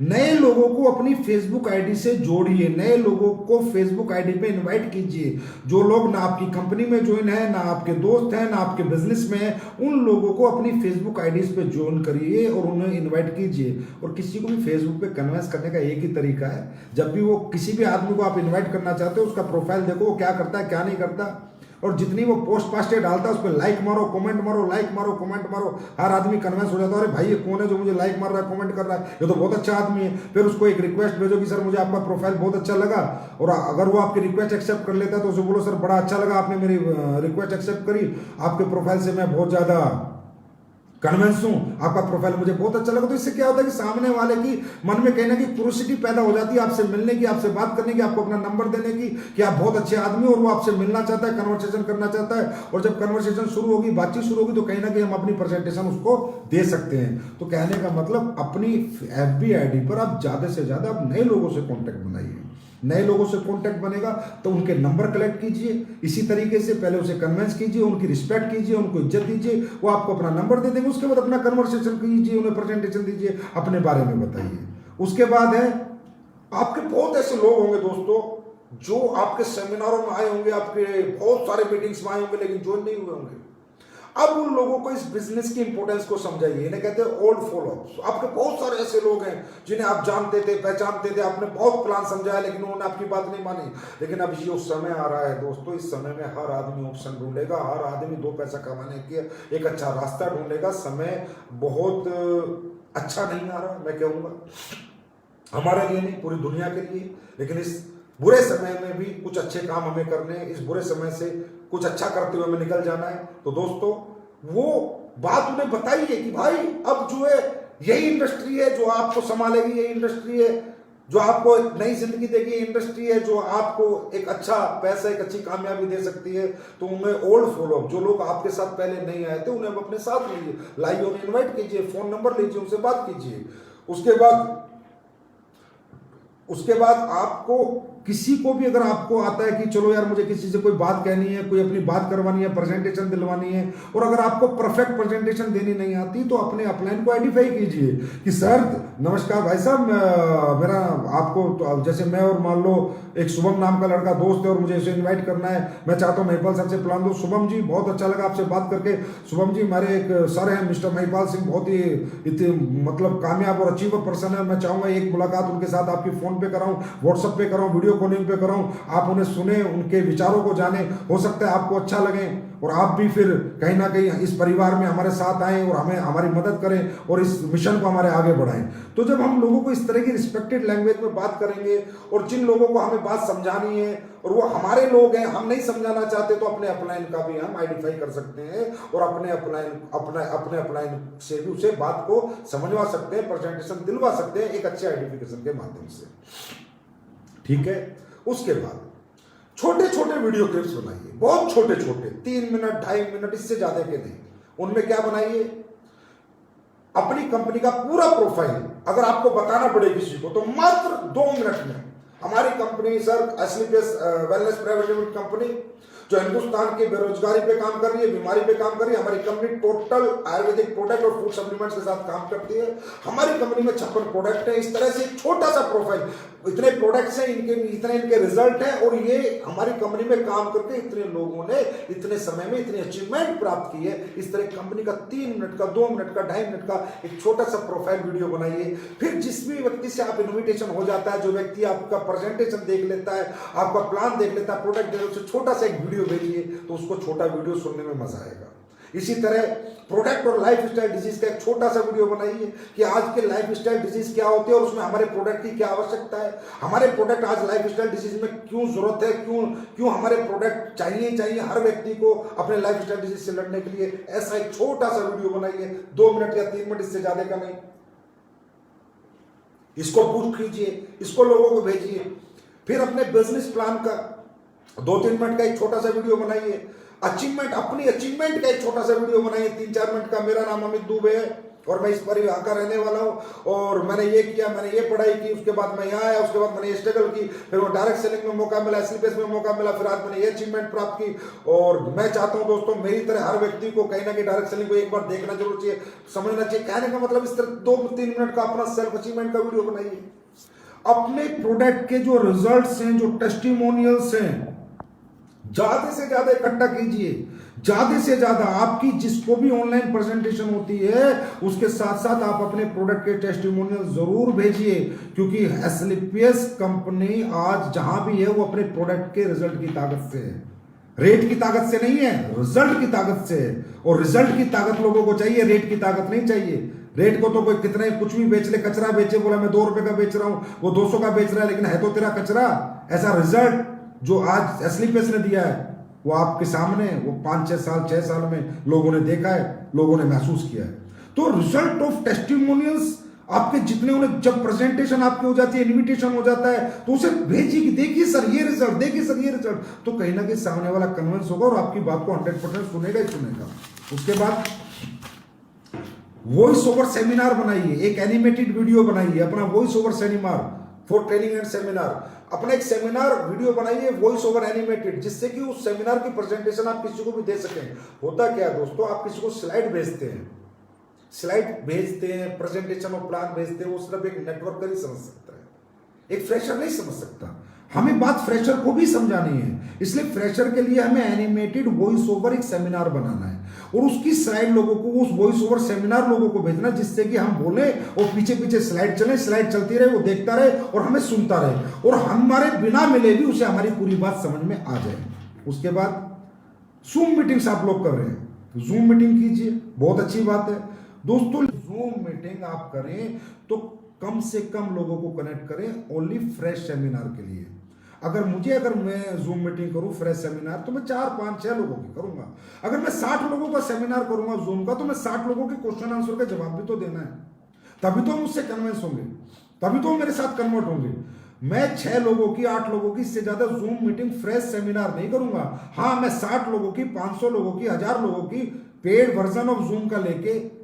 नए लोगों को अपनी फेसबुक आईडी से जोड़िए, नए लोगों को फेसबुक आईडी पे इनवाइट कीजिए। जो लोग ना आपकी कंपनी में ज्वाइन है, ना आपके दोस्त हैं, ना आपके बिजनेस में है, उन लोगों को अपनी फेसबुक आईडीज पे ज्वाइन करिए और उन्हें इनवाइट कीजिए। और किसी को भी फेसबुक पे कन्विंस करने का एक ही तरीका है, जब भी वो किसी भी आदमी को आप इन्वाइट करना चाहते हो उसका प्रोफाइल देखो, वो क्या करता है क्या नहीं करता, और जितनी वो पोस्ट पास्ट डालता है उस पर लाइक मारो, कमेंट मारो, लाइक मारो, कमेंट मारो। हर आदमी कन्विंस हो जाता है, अरे भाई ये कौन है जो मुझे लाइक मार रहा है, कमेंट कर रहा है, ये तो बहुत अच्छा आदमी है। फिर उसको एक रिक्वेस्ट भेजो कि सर मुझे आपका प्रोफाइल बहुत अच्छा लगा, और अगर वो आपकी रिक्वेस्ट एक्सेप्ट कर लेता है तो उसे बोलो सर बड़ा अच्छा लगा, आपने मेरी रिक्वेस्ट एक्सेप्ट करी, आपके प्रोफाइल से मैं बहुत ज़्यादा कन्विंस हूं, आपका प्रोफाइल मुझे बहुत अच्छा लगा। तो इससे क्या होता है कि सामने वाले की मन में कहीं ना कहीं क्यूरियोसिटी पैदा हो जाती है आपसे मिलने की, आपसे बात करने की, आपको अपना नंबर देने की, कि आप बहुत अच्छे आदमी हो और वो आपसे मिलना चाहता है, कन्वर्सेशन करना चाहता है। और जब कन्वर्सेशन शुरू होगी, बातचीत शुरू होगी, तो कहीं ना कहीं हम अपनी प्रेजेंटेशन उसको दे सकते हैं। तो कहने का मतलब अपनी FB ID पर आप ज्यादा से ज्यादा आप नए लोगों से कॉन्टेक्ट बनाइए। नए लोगों से कांटेक्ट बनेगा तो उनके नंबर कलेक्ट कीजिए, इसी तरीके से पहले उसे कन्विंस कीजिए, उनकी रिस्पेक्ट कीजिए, उनको इज्जत दीजिए, वो आपको अपना नंबर दे देंगे। उसके बाद अपना कन्वर्सेशन कीजिए, उन्हें प्रेजेंटेशन दीजिए, अपने बारे में बताइए। उसके बाद है, आपके बहुत ऐसे लोग होंगे दोस्तों जो आपके सेमिनारों में आए होंगे, आपके बहुत सारे मीटिंग्स में आए होंगे, लेकिन ज्वाइन नहीं हुए होंगे। अब उन लोगों को इस बिजनेस की इंपॉर्टेंस को समझाइए। इन्हें कहते हैं ओल्ड फॉलोअर्स। आपके बहुत सारे ऐसे लोग हैं जिन्हें आप जानते थे, पहचानते थे, आपने बहुत प्लान समझाया, लेकिन उन्होंने आपकी बात नहीं मानी। लेकिन अब ये समय आ रहा है दोस्तों, इस समय में हर आदमी ऑप्शन ढूंढेगा, हर आदमी दो पैसा कमाने के एक अच्छा रास्ता ढूंढेगा। समय बहुत अच्छा नहीं आ रहा, मैं कहूँगा हमारे लिए नहीं, पूरी दुनिया के लिए। लेकिन इस बुरे समय में भी कुछ अच्छे काम हमें करने हैं, इस बुरे समय से कुछ अच्छा करते हुए हमें निकल जाना है। तो दोस्तों वो बात उन्हें बताइए कि भाई अब जो है यही इंडस्ट्री है जो आपको संभालेगी, यही इंडस्ट्री है जो आपको एक नई जिंदगी देगी, इंडस्ट्री है जो आपको एक अच्छा पैसा, एक अच्छी कामयाबी दे सकती है। तो उन्हें ओल्ड फॉलो, जो लोग आपके साथ पहले नहीं आए थे, उन्हें अपने साथ लीजिए, लाइए, उन्हें इन्वाइट कीजिए, फोन नंबर लीजिए, उनसे बात कीजिए। उसके बाद आपको किसी को भी अगर आपको आता है कि चलो यार मुझे किसी से कोई बात कहनी है, कोई अपनी बात करवानी है, प्रेजेंटेशन दिलवानी है, और अगर आपको परफेक्ट प्रेजेंटेशन देनी नहीं आती, तो अपने अपलाइन को आइडेंटिफाई कीजिए कि सर नमस्कार भाई साहब, मेरा आपको तो जैसे मैं और मान लो एक शुभम नाम का लड़का दोस्त है और मुझे इसे इन्वाइट करना है, मैं चाहता हूँ महिपाल सर से प्लान दो। शुभम जी बहुत अच्छा लगा आपसे बात करके। शुभम जी हमारे एक सर हैं मिस्टर महिपाल सिंह, बहुत ही इतने मतलब कामयाब और अचीवर पर्सन है। मैं चाहूँगा एक मुलाकात उनके साथ आपकी फोन पे कराऊँ, व्हाट्सएप पे कराऊँ, वीडियो कॉलिंग पे कराऊँ, आप उन्हें सुने, उनके विचारों को जाने, हो सकता है आपको अच्छा लगे और आप भी फिर कहीं ना कहीं इस परिवार में हमारे साथ आएं और हमें हमारी मदद करें और इस मिशन को हमारे आगे बढ़ाएं। तो जब हम लोगों को इस तरह की रिस्पेक्टेड लैंग्वेज में बात करेंगे और जिन लोगों को हमें बात समझानी है और वो हमारे लोग हैं, हम नहीं समझाना चाहते, तो अपने अपलाइन का भी हम आइडेंटिफाई कर सकते हैं और अपने अपलाइन से भी उसे बात को समझवा सकते हैं, प्रेजेंटेशन दिलवा सकते हैं एक अच्छे आइडेंटिफिकेशन के माध्यम से। ठीक है। उसके बाद छोटे छोटे वीडियो क्लिप्स बनाइए, बहुत छोटे छोटे, 3 मिनट 2.5 मिनट, इससे ज्यादा के नहीं। उनमें क्या बनाइए, अपनी कंपनी का पूरा प्रोफाइल अगर आपको बताना पड़े किसी को तो मात्र 2 मिनट में। हमारी कंपनी सर एसलीपीएस वेलनेस प्राइवेट लिमिटेड कंपनी जो हिंदुस्तान की बेरोजगारी पे काम कर रही है, बीमारी पे काम कर रही है। हमारी कंपनी टोटल आयुर्वेदिक प्रोडक्ट और फूड सप्लीमेंट्स के साथ काम करती है। हमारी कंपनी में 56 प्रोडक्ट है। इस तरह से एक छोटा सा प्रोफाइल, इतने प्रोडक्ट्स हैं, इनके रिजल्ट हैं और ये हमारी कंपनी में काम करके इतने लोगों ने इतने समय में इतनी अचीवमेंट प्राप्त की है। इस तरह कंपनी का 3 मिनट का, 2 मिनट का, 2.5 मिनट का एक छोटा सा प्रोफाइल वीडियो बनाइए। फिर जिस भी व्यक्ति से आप इन्विटेशन हो जाता है, जो व्यक्ति आपका प्रेजेंटेशन देख लेता है, आपका प्लान देख लेता है, प्रोडक्ट देख लेता है, छोटा सा एक वीडियो भेजिए, तो उसको छोटा वीडियो सुनने में मजा आएगा। इसी तरह प्रोडक्ट और लाइफ स्टाइल डिजीज का एक छोटा सा वीडियो बनाइए कि आज के लाइफ स्टाइल डिजीज क्या होते हैं और उसमें हमारे प्रोडक्ट की क्या आवश्यकता है, हमारे प्रोडक्ट आज लाइफ स्टाइल डिजीज में क्यों जरूरत है, क्यों हमारे प्रोडक्ट चाहिए हर व्यक्ति को अपने लाइफ स्टाइल डिजीज से लड़ने के लिए। ऐसा एक छोटा सा वीडियो बनाइए, 2 मिनट या 3 मिनट, इससे ज्यादा का नहीं। इसको पूछ कीजिए, इसको लोगों को भेजिए। फिर अपने बिजनेस प्लान का 2-3 मिनट का एक छोटा सा वीडियो बनाइए। अचीवमेंट, अपनी अचीवमेंट का एक छोटा सा वीडियो बनाइए 3-4 मिनट का। मेरा नाम अमित दुबे है और मैं इस परिवार का रहने वाला हूँ और मैंने ये किया, मैंने ये पढ़ाई की, उसके बाद मैं यहाँ आया, उसके बाद मैंने ये स्ट्रगल की, फिर वो डायरेक्ट सेलिंग में मौका मिला, एसलीपीएस में मौका मिला, फिर आज मैंने ये अचीवमेंट प्राप्त की। और मैं चाहता हूँ दोस्तों मेरी तरह हर व्यक्ति को कहीं ना कहीं डायरेक्ट सेलिंग को एक बार देखना जरूर चाहिए, समझना चाहिए। कहने का मतलब इस तरह 2-3 मिनट का अपना सेल्फ अचीवमेंट का वीडियो बनाइए। अपने प्रोडक्ट के जो रिजल्ट्स हैं, जो टेस्टिमोनियल्स हैं, ज्यादा से ज्यादा इकट्ठा कीजिए। ज्यादा से ज्यादा आपकी जिसको भी ऑनलाइन प्रेजेंटेशन होती है उसके साथ साथ आप अपने प्रोडक्ट के टेस्टिमोनियल जरूर भेजिए, क्योंकि एसलीपीएस कंपनी आज जहां भी है वो अपने प्रोडक्ट के रिजल्ट की ताकत से है, रेट की ताकत से नहीं है, रिजल्ट की ताकत से है। और रिजल्ट की ताकत लोगों को चाहिए, रेट की ताकत नहीं चाहिए। रेट को तो कोई कितना ही कुछ भी बेच ले, कचरा बेचे, बोला मैं 2 रुपए का बेच रहा हूं, वो 200 का बेच रहा है, लेकिन है तो तेरा कचरा। ऐसा रिजल्ट जो आज एसलीपीएस ने दिया है वो आपके सामने, वो 5-6 साल 6 साल में लोगों ने देखा है, लोगों ने महसूस किया है। तो रिजल्ट ऑफ टेस्टिमोनियल्स आपके जितने उन्हें, जब प्रेजेंटेशन आपकी हो जाती है, इनविटेशन हो जाता है, तो उसे भेजिए कि देखिए सर ये रिजल्ट, देखिए सर ये रिजल्ट, तो कहीं ना कहीं सामने वाला कन्विंस होगा और आपकी बात को 100% सुनेगा ही सुनेगा। उसके बाद वॉइस ओवर सेमिनार बनाइए, एक एनिमेटेड वीडियो बनाइए, अपना voice over seminar for training and seminar, अपना एक सेमिनार वीडियो बनाइए वॉइस ओवर एनिमेटेड, जिससे कि उस सेमिनार की प्रेजेंटेशन आप किसी को भी दे सकें। होता क्या है दोस्तों, आप किसी को स्लाइड भेजते हैं, प्रेजेंटेशन और प्लान भेजते हैं, वो सिर्फ एक नेटवर्कर ही समझ सकता है, एक फ्रेशर नहीं समझ सकता। हमें बात फ्रेशर को भी समझानी है, इसलिए फ्रेशर के लिए हमें एनिमेटेड वॉइस ओवर एक सेमिनार बनाना है और उसकी स्लाइड लोगों को, उस वॉइस ओवर सेमिनार लोगों को भेजना, जिससे कि हम बोले और पीछे पीछे स्लाइड चले, स्लाइड चलती रहे, वो देखता रहे और हमें सुनता रहे और हमारे बिना मिले भी उसे हमारी पूरी बात समझ में आ जाए। उसके बाद जूम मीटिंग्स आप लोग कर रहे हैं, जूम मीटिंग कीजिए, बहुत अच्छी बात है दोस्तों। जूम मीटिंग आप करें तो कम से कम लोगों को कनेक्ट करें, ओनली फ्रेश सेमिनार के लिए। अगर मैं जूम मीटिंग करूं फ्रेश सेमिनार, तो मैं 4 5 6 लोगों की करूंगा। अगर मैं 60 लोगों का सेमिनार करूंगा जूम का, तो मैं 60 लोगों के क्वेश्चन आंसर का जवाब भी तो देना है, तभी तो मुझसे कन्विंस होंगे, तभी तो मेरे साथ कन्वर्ट होंगे। मैं 6 लोगों की, 8 लोगों की, इससे ज्यादा जूम मीटिंग फ्रेश सेमिनार नहीं करूंगा। हाँ, मैं 60 लोगों की, 500 लोगों की, 1000 लोगों की पेड वर्जन ऑफ जूम का लेके,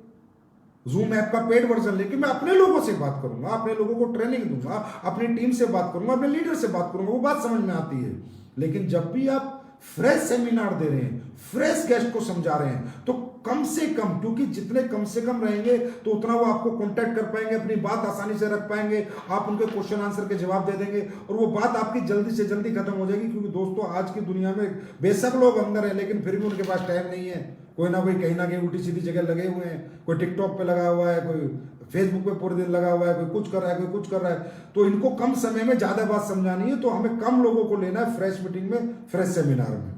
जूम ऐप का पेड वर्जन लेके मैं अपने लोगों से बात करूंगा, अपने लोगों को ट्रेनिंग दूंगा, अपनी टीम से बात करूंगा, अपने लीडर से बात करूंगा, वो बात समझ में आती है। लेकिन जब भी आप फ्रेश सेमिनार दे रहे हैं, फ्रेश गेस्ट को समझा रहे हैं, तो कम से कम, क्योंकि जितने कम से कम रहेंगे तो उतना वो आपको कांटेक्ट कर पाएंगे, अपनी बात आसानी से रख पाएंगे, आप उनके क्वेश्चन आंसर के जवाब दे देंगे और वो बात आपकी जल्दी से जल्दी खत्म हो जाएगी। क्योंकि दोस्तों आज की दुनिया में बेशक लोग अंदर है, लेकिन फिर भी उनके पास टाइम नहीं है। कोई ना कोई कहीं ना कहीं उल्टी सीधी जगह लगे हुए हैं, कोई टिकटॉक पे लगा हुआ है, कोई फेसबुक पे पूरे दिन लगा हुआ है, कोई कुछ कर रहा है, कोई कुछ कर रहा है। तो इनको कम समय में ज्यादा बात समझानी है, तो हमें कम लोगों को लेना है फ्रेश मीटिंग में, फ्रेश सेमिनार में।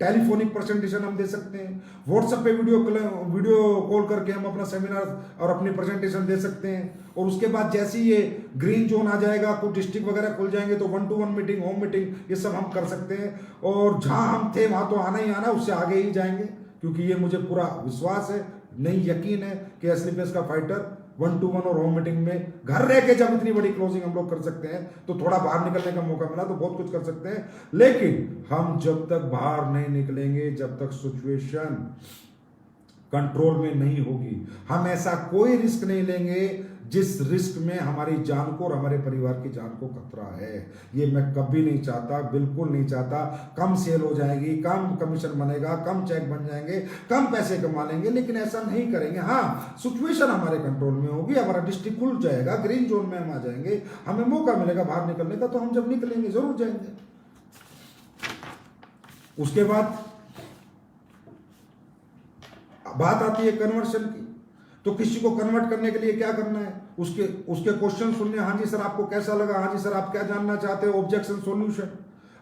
टेलीफोनिक प्रेजेंटेशन हम दे सकते हैं, व्हाट्सएप पे वीडियो कॉल करके हम अपना सेमिनार और अपनी प्रेजेंटेशन दे सकते हैं। और उसके बाद जैसे ही ये ग्रीन जोन आ जाएगा, कुछ डिस्ट्रिक्ट वगैरह खुल जाएंगे, तो 1-to-1 मीटिंग, होम मीटिंग, ये सब हम कर सकते हैं। और जहां हम थे वहां तो आना ही आना, उससे आगे ही जाएंगे, क्योंकि ये मुझे पूरा विश्वास है, नहीं यकीन है कि एसलीपीएस का फाइटर 1-to-1 और होम मीटिंग में घर रह के जब इतनी बड़ी क्लोजिंग हम लोग कर सकते हैं, तो थोड़ा बाहर निकलने का मौका मिला तो बहुत कुछ कर सकते हैं। लेकिन हम जब तक बाहर नहीं निकलेंगे, जब तक सिचुएशन कंट्रोल में नहीं होगी, हम ऐसा कोई रिस्क नहीं लेंगे जिस रिस्क में हमारी जान को और हमारे परिवार की जान को खतरा है। ये मैं कभी नहीं चाहता, बिल्कुल नहीं चाहता। कम सेल हो जाएगी, कम कमीशन बनेगा, कम चेक बन जाएंगे, कम पैसे कमा लेंगे, लेकिन ऐसा नहीं करेंगे। हाँ, सिचुएशन हमारे कंट्रोल में होगी, हमारा डिस्ट्रिक्ट खुल जाएगा, ग्रीन जोन में हम आ जाएंगे, हमें मौका मिलेगा बाहर निकलने का, तो हम जब निकलेंगे जरूर जाएंगे। उसके बाद बात आती है कन्वर्शन की। तो किसी को कन्वर्ट करने के लिए क्या करना है, उसके क्वेश्चन सुनने, हाँ जी सर आपको कैसा लगा, हाँ जी सर आप क्या जानना चाहते हो, ऑब्जेक्शन सॉल्यूशन।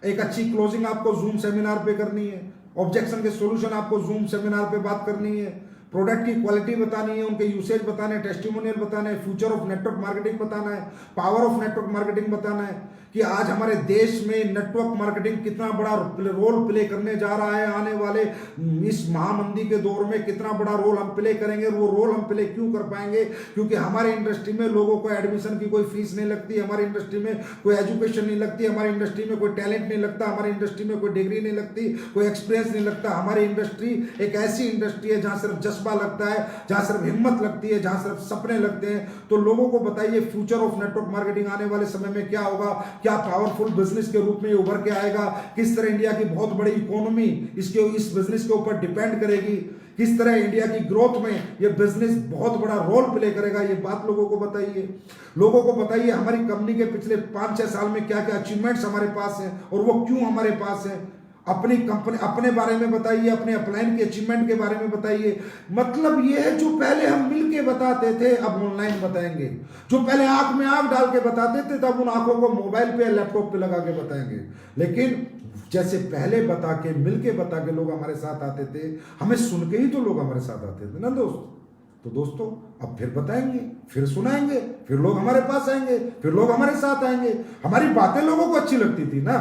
एक अच्छी क्लोजिंग आपको जूम सेमिनार पे करनी है, ऑब्जेक्शन के सॉल्यूशन आपको जूम सेमिनार पे बात करनी है, प्रोडक्ट की क्वालिटी बतानी है, उनके यूसेज बताने, टेस्टिमोनियल बताना है, फ्यूचर ऑफ नेटवर्क मार्केटिंग बताना है, पावर ऑफ नेटवर्क मार्केटिंग बताना है कि आज हमारे देश में नेटवर्क मार्केटिंग कितना बड़ा रोल प्ले करने जा रहा है, आने वाले इस महामंदी के दौर में कितना बड़ा रोल हम प्ले करेंगे। और वो रोल हम प्ले क्यों कर पाएंगे, क्योंकि हमारे इंडस्ट्री में लोगों को एडमिशन की कोई फीस नहीं लगती, हमारी इंडस्ट्री में कोई एजुकेशन नहीं लगती, हमारी इंडस्ट्री में कोई टैलेंट नहीं लगता, हमारी इंडस्ट्री में कोई डिग्री नहीं लगती, कोई एक्सपीरियंस नहीं लगता। हमारी इंडस्ट्री एक ऐसी इंडस्ट्री है जहां सिर्फ जज्बा लगता है, जहां सिर्फ हिम्मत लगती है, जहां सिर्फ सपने लगते हैं। तो लोगों को बताइए फ्यूचर ऑफ नेटवर्क मार्केटिंग आने वाले समय में क्या होगा, क्या पावरफुल बिजनेस के रूप में उभर के आएगा, किस तरह इंडिया की बहुत बड़ी इकोनॉमी इस बिजनेस के ऊपर डिपेंड करेगी, किस तरह इंडिया की ग्रोथ में ये बिजनेस बहुत बड़ा रोल प्ले करेगा। ये बात लोगों को बताइए, लोगों को बताइए हमारी कंपनी के पिछले 5-6 साल में क्या क्या अचीवमेंट्स हमारे पास हैं और वो क्यों हमारे पास हैं। अपनी कंपनी, अपने बारे में बताइए, अपने अपलाइन के अचीवमेंट के बारे में बताइए। मतलब ये है जो पहले हम मिलके बताते थे अब ऑनलाइन बताएंगे, जो पहले आंख में आंख डाल के बताते थे तब उन आंखों को मोबाइल पे या लैपटॉप पे लगा के बताएंगे। लेकिन जैसे पहले बता के, मिलके बता के लोग हमारे साथ आते थे, हमें सुन के ही तो लोग हमारे साथ आते थे ना दोस्त। तो दोस्तों अब फिर बताएंगे, फिर सुनाएंगे, फिर लोग हमारे पास आएंगे, फिर लोग हमारे साथ आएंगे। हमारी बातें लोगों को अच्छी लगती थी ना,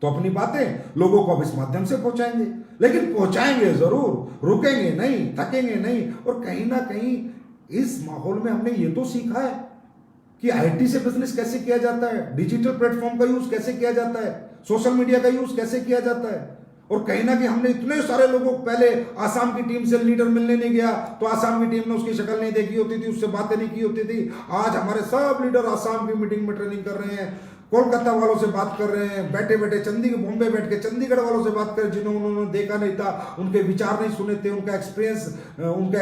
तो अपनी बातें लोगों को अब इस माध्यम से पहुंचाएंगे, लेकिन पहुंचाएंगे जरूर, रुकेंगे नहीं, थकेंगे नहीं। और कहीं ना कहीं इस माहौल में हमने ये तो सीखा है कि आईटी से बिजनेस कैसे किया जाता है, डिजिटल प्लेटफॉर्म का यूज कैसे किया जाता है, सोशल मीडिया का यूज कैसे किया जाता है। और कहीं ना कहीं हमने इतने सारे लोगों को, पहले आसाम की टीम से लीडर मिलने नहीं गया तो आसाम की टीम ने उसकी शक्ल नहीं देखी होती थी, उससे बातें नहीं की होती थी। आज हमारे सब लीडर आसाम की मीटिंग में ट्रेनिंग कर रहे हैं, कोलकाता वालों से बात कर रहे हैं, बैठे बैठे चंडीगढ़, बॉम्बे बैठ के चंडीगढ़ वालों से बात कर, जिन्होंने उन्होंने देखा नहीं था, उनके विचार नहीं सुने थे, उनका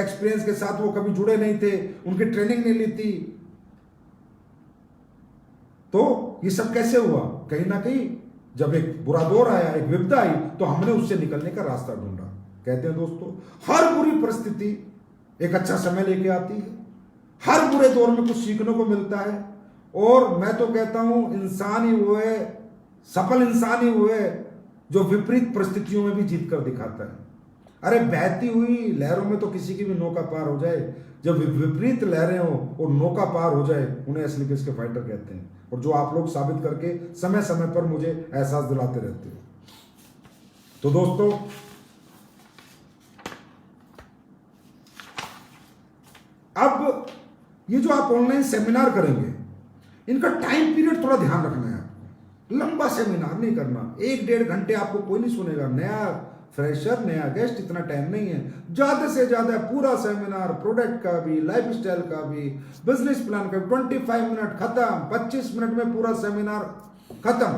एक्सपीरियंस के साथ वो कभी जुड़े नहीं थे, उनकी ट्रेनिंग नहीं ली थी। तो ये सब कैसे हुआ? कहीं ना कहीं जब एक बुरा दौर आया, एक विपदा आई, तो हमने उससे निकलने का रास्ता ढूंढा। कहते हैं दोस्तों, हर बुरी परिस्थिति एक अच्छा समय लेके आती है, हर बुरे दौर में कुछ सीखने को मिलता है। और मैं तो कहता हूं, इंसान ही वो है, सफल इंसान ही वो है जो विपरीत परिस्थितियों में भी जीत कर दिखाता है। अरे बहती हुई लहरों में तो किसी की भी नौका पार हो जाए, जब विपरीत लहरें हो और नौका पार हो जाए, उन्हें असली के फाइटर कहते हैं। और जो आप लोग साबित करके समय समय पर मुझे एहसास दिलाते रहते हो। तो दोस्तों, अब ये जो आप ऑनलाइन सेमिनार करेंगे, इनका टाइम पीरियड थोड़ा ध्यान रखना है आपको। लंबा सेमिनार नहीं करना, 1-1.5 घंटे आपको कोई नहीं सुनेगा। नया फ्रेशर, नया गेस्ट, इतना टाइम नहीं है। ज्यादा से ज्यादा पूरा सेमिनार, प्रोडक्ट का भी, लाइफस्टाइल का भी, बिजनेस प्लान का भी, 25 मिनट खत्म, 25 मिनट में पूरा सेमिनार खत्म।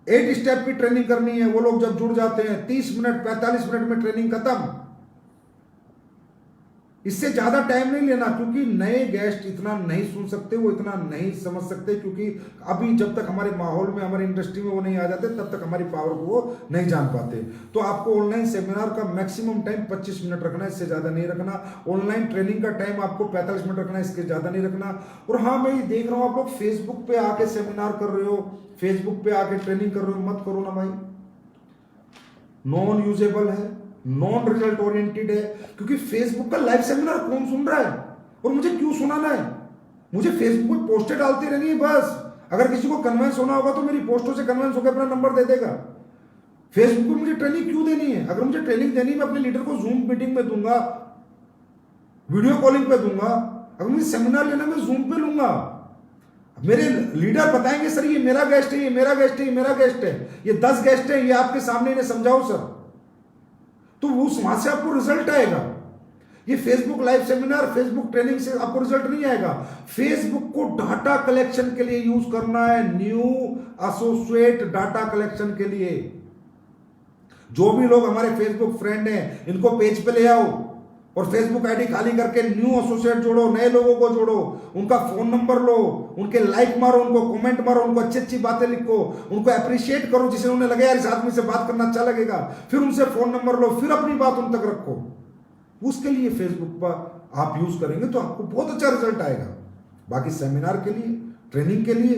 8 स्टेप की ट्रेनिंग करनी है, वो लोग जब जुड़ जाते हैं 30 मिनट 45 मिनट में ट्रेनिंग खत्म। इससे ज्यादा टाइम नहीं लेना, क्योंकि नए गेस्ट इतना नहीं सुन सकते, वो इतना नहीं समझ सकते, क्योंकि अभी जब तक हमारे माहौल में, हमारी इंडस्ट्री में वो नहीं आ जाते, तब तक हमारी पावर को वो नहीं जान पाते। तो आपको ऑनलाइन सेमिनार का मैक्सिमम टाइम 25 मिनट रखना है, इससे ज्यादा नहीं रखना। ऑनलाइन ट्रेनिंग का टाइम आपको 45 मिनट रखना है, इसके ज्यादा नहीं रखना। और हाँ, मैं ये देख रहा हूं आप लोग फेसबुक पे आके सेमिनार कर रहे हो, फेसबुक पे आके ट्रेनिंग कर रहे हो, मत करो ना भाई। नॉन यूजेबल है, नॉन रिजल्ट ओरिएंटेड है, क्योंकि फेसबुक का लाइव सेमिनार कौन सुन रहा है और मुझे क्यों सुनाना है? मुझे फेसबुक पे पोस्टें डालती रहनी है बस। अगर किसी को कन्वेंस होना होगा तो मेरी पोस्टों से कन्वेंस होकर अपना नंबर दे देगा। फेसबुक पे मुझे ट्रेनिंग क्यों देनी है? अगर मुझे ट्रेनिंग देनी है, मैं अपने लीडर को जूम मीटिंग में दूंगा, वीडियो कॉलिंग पे दूंगा। अगर मुझे सेमिनार लेना, मैं जूम पे लूंगा। मेरे लीडर बताएंगे, सर ये मेरा गेस्ट है, ये मेरा गेस्ट है, ये मेरा गेस्ट है, ये 10 गेस्ट है, ये आपके सामने इन्हें समझाओ सर, तो उस वहां से आपको रिजल्ट आएगा। ये Facebook live seminar, Facebook training से आपको रिजल्ट नहीं आएगा। फेसबुक को डाटा कलेक्शन के लिए यूज करना है, न्यू एसोसिएट डाटा कलेक्शन के लिए। जो भी लोग हमारे फेसबुक फ्रेंड हैं, इनको पेज पे ले आओ और फेसबुक आईडी खाली करके न्यू एसोसिएट जोड़ो, नए लोगों को जोड़ो, उनका फोन नंबर लो, उनके लाइक मारो, उनको कमेंट मारो, उनको अच्छी अच्छी बातें लिखो, उनको अप्रिशिएट करो, जिसे उन्हें लगे यार इस आदमी से बात करना अच्छा लगेगा। फिर उनसे फोन नंबर लो, फिर अपनी बात उन तक रखो। उसके लिए फेसबुक पर आप यूज करेंगे तो आपको बहुत अच्छा रिजल्ट आएगा। बाकी सेमिनार के लिए, ट्रेनिंग के लिए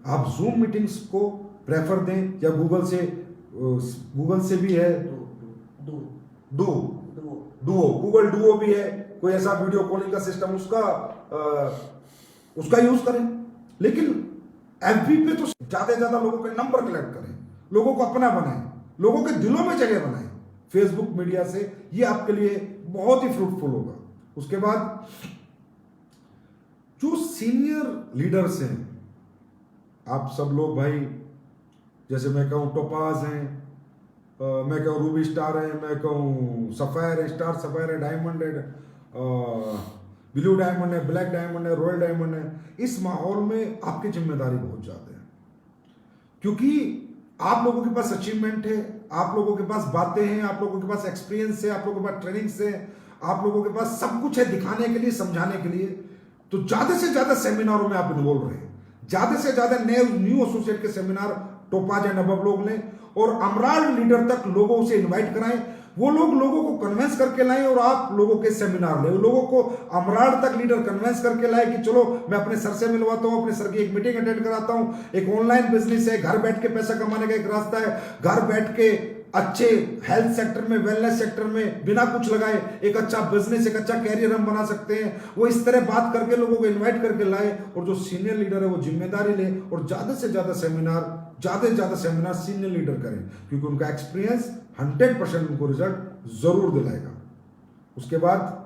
आप जूम मीटिंग्स को प्रेफर दें, या गूगल से भी है, डुओ, गूगल डुओ भी है, कोई ऐसा वीडियो कॉलिंग का सिस्टम, उसका यूज करें। लेकिन एफबी पे तो ज्यादा से ज्यादा लोगों के नंबर कलेक्ट करें, लोगों को अपना बनाएं, लोगों के दिलों में जगह बनाएं फेसबुक मीडिया से। ये आपके लिए बहुत ही फ्रूटफुल होगा। उसके बाद जो सीनियर लीडर्स हैं, आप सब लोग भाई, जैसे मैं कहूं टोपाज हैं, मैं कहूँ रूबी स्टार है, मैं कहूँ सफायर है, स्टार सफायर है, डायमंड है, ब्लू डायमंड है, ब्लैक डायमंड है, रॉयल डायमंड है। इस माहौल में आपकी जिम्मेदारी बहुत ज्यादा है, क्योंकि आप लोगों के पास अचीवमेंट है, आप लोगों के पास बातें हैं, आप लोगों के पास एक्सपीरियंस है, आप लोगों के पास ट्रेनिंग्स है, आप लोगों के पास सब कुछ है दिखाने के लिए, समझाने के लिए। तो ज्यादा से ज्यादा सेमिनारों में आप इन्वॉल्व रहे, ज्यादा से ज्यादा न्यू एसोसिएट के सेमिनार टोपाज या नवाब लोग लें, और अमराल लीडर तक लोगों से इनवाइट कराएं। वो लोगों को कन्वेंस करके लाएं, और आप लोगों के सेमिनार लें, लोगों को अमराल तक लीडर कन्वेंस करके लाए कि चलो मैं अपने सर से मिलवाता हूं, अपने सर की एक मीटिंग अटेंड कराता हूं। एक ऑनलाइन बिजनेस है, घर बैठ के पैसा कमाने का एक रास्ता है, घर बैठ के अच्छे हेल्थ सेक्टर में, वेलनेस सेक्टर में बिना कुछ लगाए एक अच्छा बिजनेस, एक अच्छा कैरियर हम बना सकते हैं। वो इस तरह बात करके लोगों को इन्वाइट करके लाए, और जो सीनियर लीडर है वो जिम्मेदारी ले और ज्यादा से ज्यादा सेमिनार ज़्यादा से ज़्यादा सेमिनार सीनियर लीडर करें, क्योंकि उनका एक्सपीरियंस 100% उनको रिजल्ट जरूर दिलाएगा। उसके बाद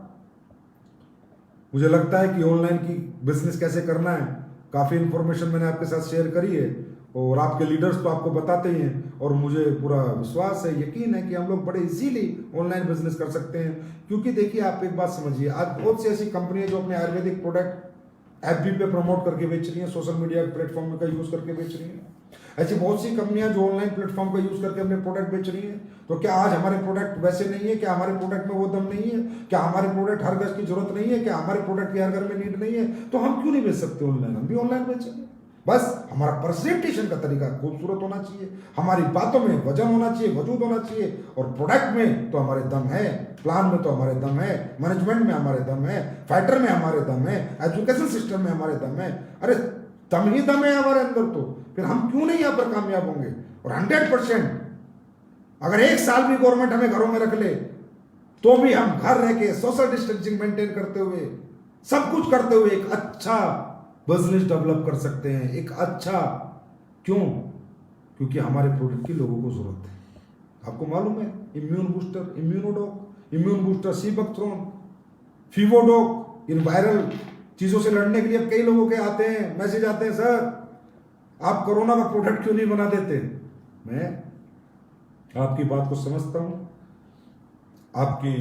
मुझे लगता है कि ऑनलाइन की बिजनेस कैसे करना है, काफ़ी इंफॉर्मेशन मैंने आपके साथ शेयर करी है, और आपके लीडर्स तो आपको बताते ही हैं, और मुझे पूरा विश्वास है, यकीन है कि हम लोग बड़े इजीली ऑनलाइन बिजनेस कर सकते हैं। क्योंकि देखिए, आप एक बात समझिए, आज बहुत सी ऐसी कंपनियां जो अपने आयुर्वेदिक प्रोडक्ट एफबी पे प्रमोट करके बेच रही हैं, सोशल मीडिया प्लेटफॉर्म का यूज करके बेच रही हैं। ऐसी बहुत सी कंपनियां जो ऑनलाइन प्लेटफॉर्म का यूज करके अपने प्रोडक्ट बेच रही हैं। तो क्या आज हमारे प्रोडक्ट वैसे नहीं है? क्या हमारे प्रोडक्ट में वो दम नहीं है? क्या हमारे प्रोडक्ट हर घर की जरूरत नहीं है? क्या हमारे प्रोडक्ट की हर घर में नीड नहीं है? तो हम क्यों नहीं बेच सकते ऑनलाइन? हम भी ऑनलाइन बेचेंगे। बस हमारा प्रेजेंटेशन का तरीका खूबसूरत होना चाहिए, हमारी बातों में वजन होना चाहिए, वजूद होना चाहिए, और प्रोडक्ट में तो हमारे दम है, प्लान में तो हमारे दम है, मैनेजमेंट में हमारे दम है, फाइटर में हमारे दम है, एजुकेशन सिस्टम में हमारे दम है। अरे दम ही दम है हमारे अंदर, तो फिर हम क्यों नहीं यहाँ पर कामयाब होंगे? और 100% अगर 1 साल भी गवर्नमेंट हमें घरों में रख ले, तो भी हम घर रह के सोशल डिस्टेंसिंग मेंटेन करते हुए, सब कुछ करते हुए एक अच्छा बिजनेस डेवलप कर सकते हैं। एक अच्छा, क्यों? क्योंकि हमारे प्रोडक्ट की लोगों को जरूरत है। आपको मालूम है, इम्यून बूस्टर, इम्यून बूस्टर, सीबकथ्रोन, फीवोडोक, इन वायरल चीजों से लड़ने के लिए अब कई लोगों के आते हैं, मैसेज आते हैं, सर आप कोरोना का प्रोडक्ट क्यों नहीं बना देते? मैं आपकी बात को समझता हूं, आपकी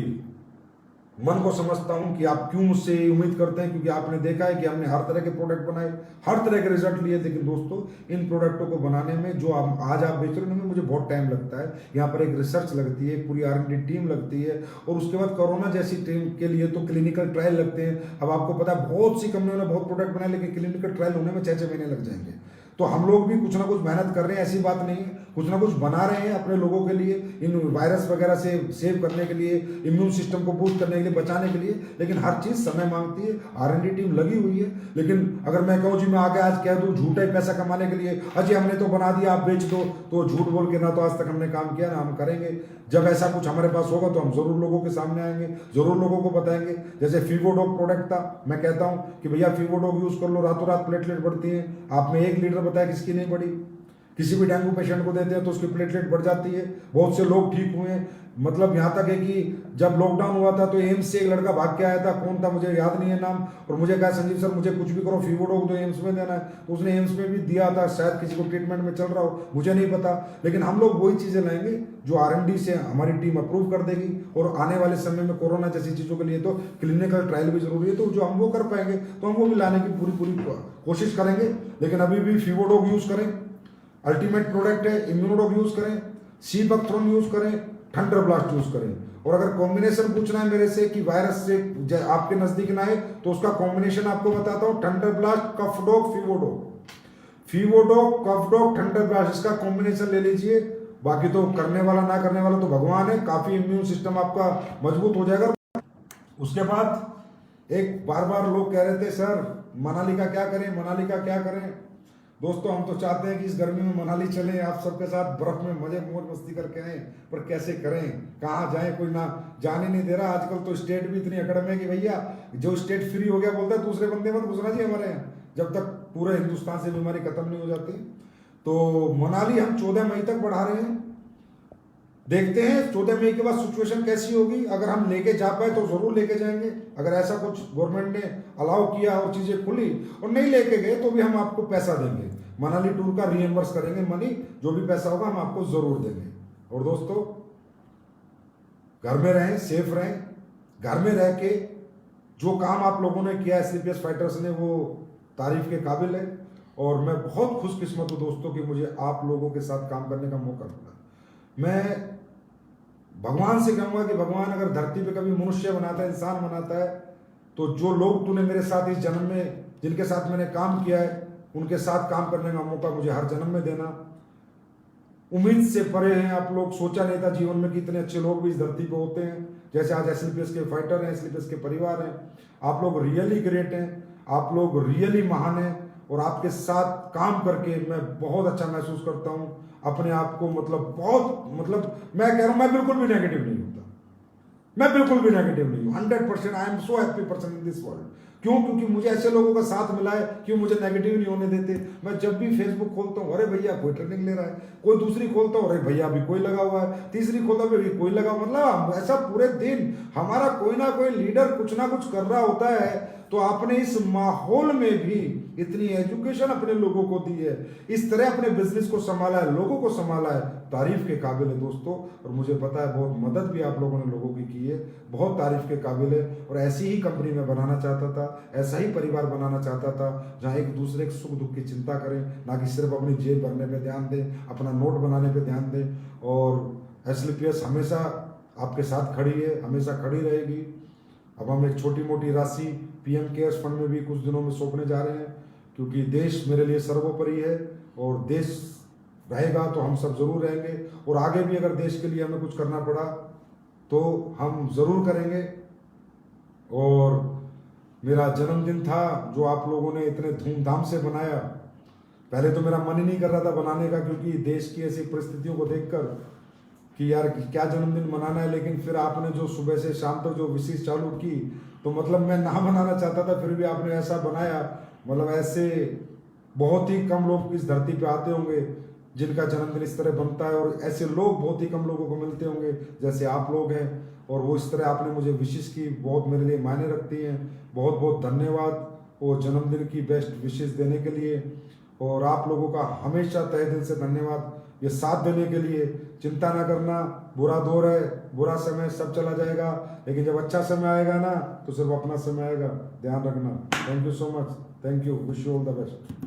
मन को समझता हूं कि आप क्यों मुझसे उम्मीद करते हैं, क्योंकि आपने देखा है कि हमने हर तरह के प्रोडक्ट बनाए, हर तरह के रिजल्ट लिए। लेकिन दोस्तों, इन प्रोडक्टों को बनाने में जो आज आप बेच रहे हो, मुझे बहुत टाइम लगता है। यहाँ पर एक रिसर्च लगती है, पूरी R&D टीम लगती है, और उसके बाद कोरोना जैसी टीम के लिए तो क्लिनिकल ट्रायल लगते हैं। अब आपको पता है, बहुत सी कंपनियों ने बहुत प्रोडक्ट बनाए, लेकिन क्लिनिकल ट्रायल होने में 6-6 महीने लग जाएंगे। तो हम लोग भी कुछ ना कुछ मेहनत कर रहे हैं, ऐसी बात नहीं है, कुछ ना कुछ बना रहे हैं अपने लोगों के लिए, इन वायरस वगैरह से सेव करने के लिए, इम्यून सिस्टम को बूस्ट करने के लिए, बचाने के लिए। लेकिन हर चीज समय मांगती है, R&D टीम लगी हुई है। लेकिन अगर मैं कहूँ जी, मैं आगे आज कह दूँ झूठा ही पैसा कमाने के लिए, अजय हमने तो बना दिया आप बेच दो, तो झूठ बोल के ना तो आज तक हमने काम किया, ना हम करेंगे। जब ऐसा कुछ हमारे पास होगा तो हम जरूर लोगों के सामने आएंगे, जरूर लोगों को बताएंगे। जैसे फीवोडोक प्रोडक्ट था, मैं कहता हूं कि भैया फीवोडोक यूज कर लो, रातों रात प्लेटलेट बढ़ती है। आपने 1 लीटर बताया, किसकी नहीं बढ़ी? किसी भी डेंगू पेशेंट को देते हैं तो उसकी प्लेटलेट बढ़ जाती है। बहुत से लोग ठीक हुए हैं, मतलब यहाँ तक है कि जब लॉकडाउन हुआ था तो एम्स से एक लड़का भाग के आया था, कौन था मुझे याद नहीं है नाम, और मुझे कहा संजीव सर मुझे कुछ भी करो, फीवोडोक तो एम्स में देना है। तो उसने एम्स में भी दिया था, शायद किसी को ट्रीटमेंट में चल रहा हो, मुझे नहीं पता। लेकिन हम लोग वही चीजें लाएंगे जो R&D से हमारी टीम अप्रूव कर देगी, और आने वाले समय में कोरोना जैसी चीजों के लिए तो क्लिनिकल ट्रायल भी जरूरी है, तो जो हम वो कर पाएंगे तो हम वो भी लाने की पूरी कोशिश करेंगे। लेकिन अभी भी फीवोडोक यूज करें, अल्टीमेट प्रोडक्ट है। इम्यूनोडोक यूज करें, सीबकथ्रोन यूज करें, थंडर ब्लास्ट यूज करें। और अगर कॉम्बिनेशन पूछना है मेरे से कि वायरस से आपके नजदीक ना आए, तो उसका कॉम्बिनेशन आपको बताता हूं, थंडर ब्लास्ट, कफडोक, फीवोडोक, कफडोक, थंडर ब्लास्ट, इसका कॉम्बिनेशन ले लीजिए। बाकी तो करने वाला ना करने वाला तो भगवान है, काफी इम्यून सिस्टम आपका मजबूत हो जाएगा। उसके बाद एक बार लोग कह रहे थे सर मनाली का क्या करें, मनाली का क्या करें। दोस्तों, हम तो चाहते हैं कि इस गर्मी में मनाली चलें, आप सबके साथ बर्फ में मजे मौज मस्ती करके आए, पर कैसे करें, कहाँ जाएं, कोई ना जाने नहीं दे रहा। आजकल तो स्टेट भी इतनी अकड़ में कि भैया जो स्टेट फ्री हो गया बोलता है दूसरे बंदे मत घुसना जी हमारे यहाँ, जब तक पूरे हिंदुस्तान से बीमारी खत्म नहीं हो जाती। तो मनाली हम 14 मई तक बढ़ा रहे हैं, देखते हैं 14 मई के बाद सिचुएशन कैसी होगी। अगर हम लेके जा पाए तो जरूर लेके जाएंगे। अगर ऐसा कुछ गवर्नमेंट ने अलाउ किया और चीजें खुली और नहीं लेके गए तो भी हम आपको पैसा देंगे, मनाली टूर का रीइंबर्स करेंगे, मनी जो भी पैसा होगा हम आपको जरूर देंगे। और दोस्तों, घर में रहें, सेफ रहें, घर में रह के जो काम आप लोगों ने किया SCPS फाइटर्स ने, वो तारीफ के काबिल है। और मैं बहुत खुशकिस्मत हूं दोस्तों कि मुझे आप लोगों के साथ काम करने का मौका मिला। मैं भगवान से कहूंगा कि भगवान अगर धरती पे कभी मनुष्य बनाता है, इंसान बनाता है, तो जो लोग तूने मेरे साथ इस जन्म में, जिनके साथ मैंने काम किया है, उनके साथ काम करने का मौका मुझे हर जन्म में देना। उम्मीद से परे हैं आप लोग, सोचा नहीं था जीवन में कि इतने अच्छे लोग भी इस धरती पे होते हैं। जैसे आज SCPS के फाइटर हैं, SCPS के परिवार हैं, आप लोग रियली ग्रेट हैं, आप लोग रियली महान हैं। और आपके साथ काम करके मैं बहुत अच्छा महसूस करता हूं अपने आप को, मतलब मैं कह रहा हूं, मैं बिल्कुल भी नेगेटिव नहीं होता, मैं बिल्कुल भी नेगेटिव नहीं हूं। 100% I am so happy person in this world. क्यों? क्योंकि मुझे ऐसे लोगों का साथ मिला है कि मुझे नेगेटिव नहीं होने देते। मैं जब भी फेसबुक खोलता हूँ, अरे भैया कोई ट्रेनिंग ले रहा है, कोई दूसरी खोलता हूँ, अरे भैया अभी कोई लगा हुआ है, तीसरी खोलता हूँ, अभी कोई लगा, मतलब ऐसा पूरे दिन हमारा कोई ना कोई लीडर कुछ ना कुछ कर रहा होता है। तो आपने इस माहौल में भी इतनी एजुकेशन अपने लोगों को दी है, इस तरह अपने बिजनेस को संभाला है, लोगों को संभाला है, तारीफ के काबिल है दोस्तों। और मुझे पता है बहुत मदद भी आप लोगों ने लोगों की है, बहुत तारीफ के काबिल है। और ऐसी ही कंपनी में बनाना चाहता था, ऐसा ही परिवार बनाना चाहता था जहाँ एक दूसरे के सुख दुख की चिंता करें, ना कि सिर्फ अपनी जेब भरने पे ध्यान दें, अपना नोट बनाने पे ध्यान दें। और एसएलपीएस हमेशा आपके साथ खड़ी है, हमेशा खड़ी रहेगी। अब हम एक छोटी मोटी राशि पीएम केयर्स फंड में भी कुछ दिनों में सौंपने जा रहे हैं, क्योंकि देश मेरे लिए सर्वोपरि है और देश रहेगा तो हम सब जरूर रहेंगे। और आगे भी अगर देश के लिए हमें कुछ करना पड़ा तो हम जरूर करेंगे। और मेरा जन्मदिन था जो आप लोगों ने इतने धूमधाम से बनाया, पहले तो मेरा मन ही नहीं कर रहा था बनाने का, क्योंकि देश की ऐसी परिस्थितियों को देखकर कि यार क्या जन्मदिन मनाना है। लेकिन फिर आपने जो सुबह से शाम तक जो विशेष चालू की, तो मतलब मैं ना बनाना चाहता था, फिर भी आपने ऐसा बनाया। मतलब ऐसे बहुत ही कम लोग इस धरती पे आते होंगे जिनका जन्मदिन इस तरह बनता है, और ऐसे लोग बहुत ही कम लोगों को मिलते होंगे जैसे आप लोग हैं। और वो इस तरह आपने मुझे विशेष की, बहुत मेरे लिए मायने रखती हैं। बहुत बहुत धन्यवाद वो जन्मदिन की बेस्ट विशेष देने के लिए। और आप लोगों का हमेशा तहे दिल से धन्यवाद ये साथ देने के लिए। चिंता ना करना, बुरा दौर है, बुरा समय सब चला जाएगा, लेकिन जब अच्छा समय आएगा ना तो सिर्फ अपना समय आएगा, ध्यान रखना। Thank you so much, thank you, wish you all the best.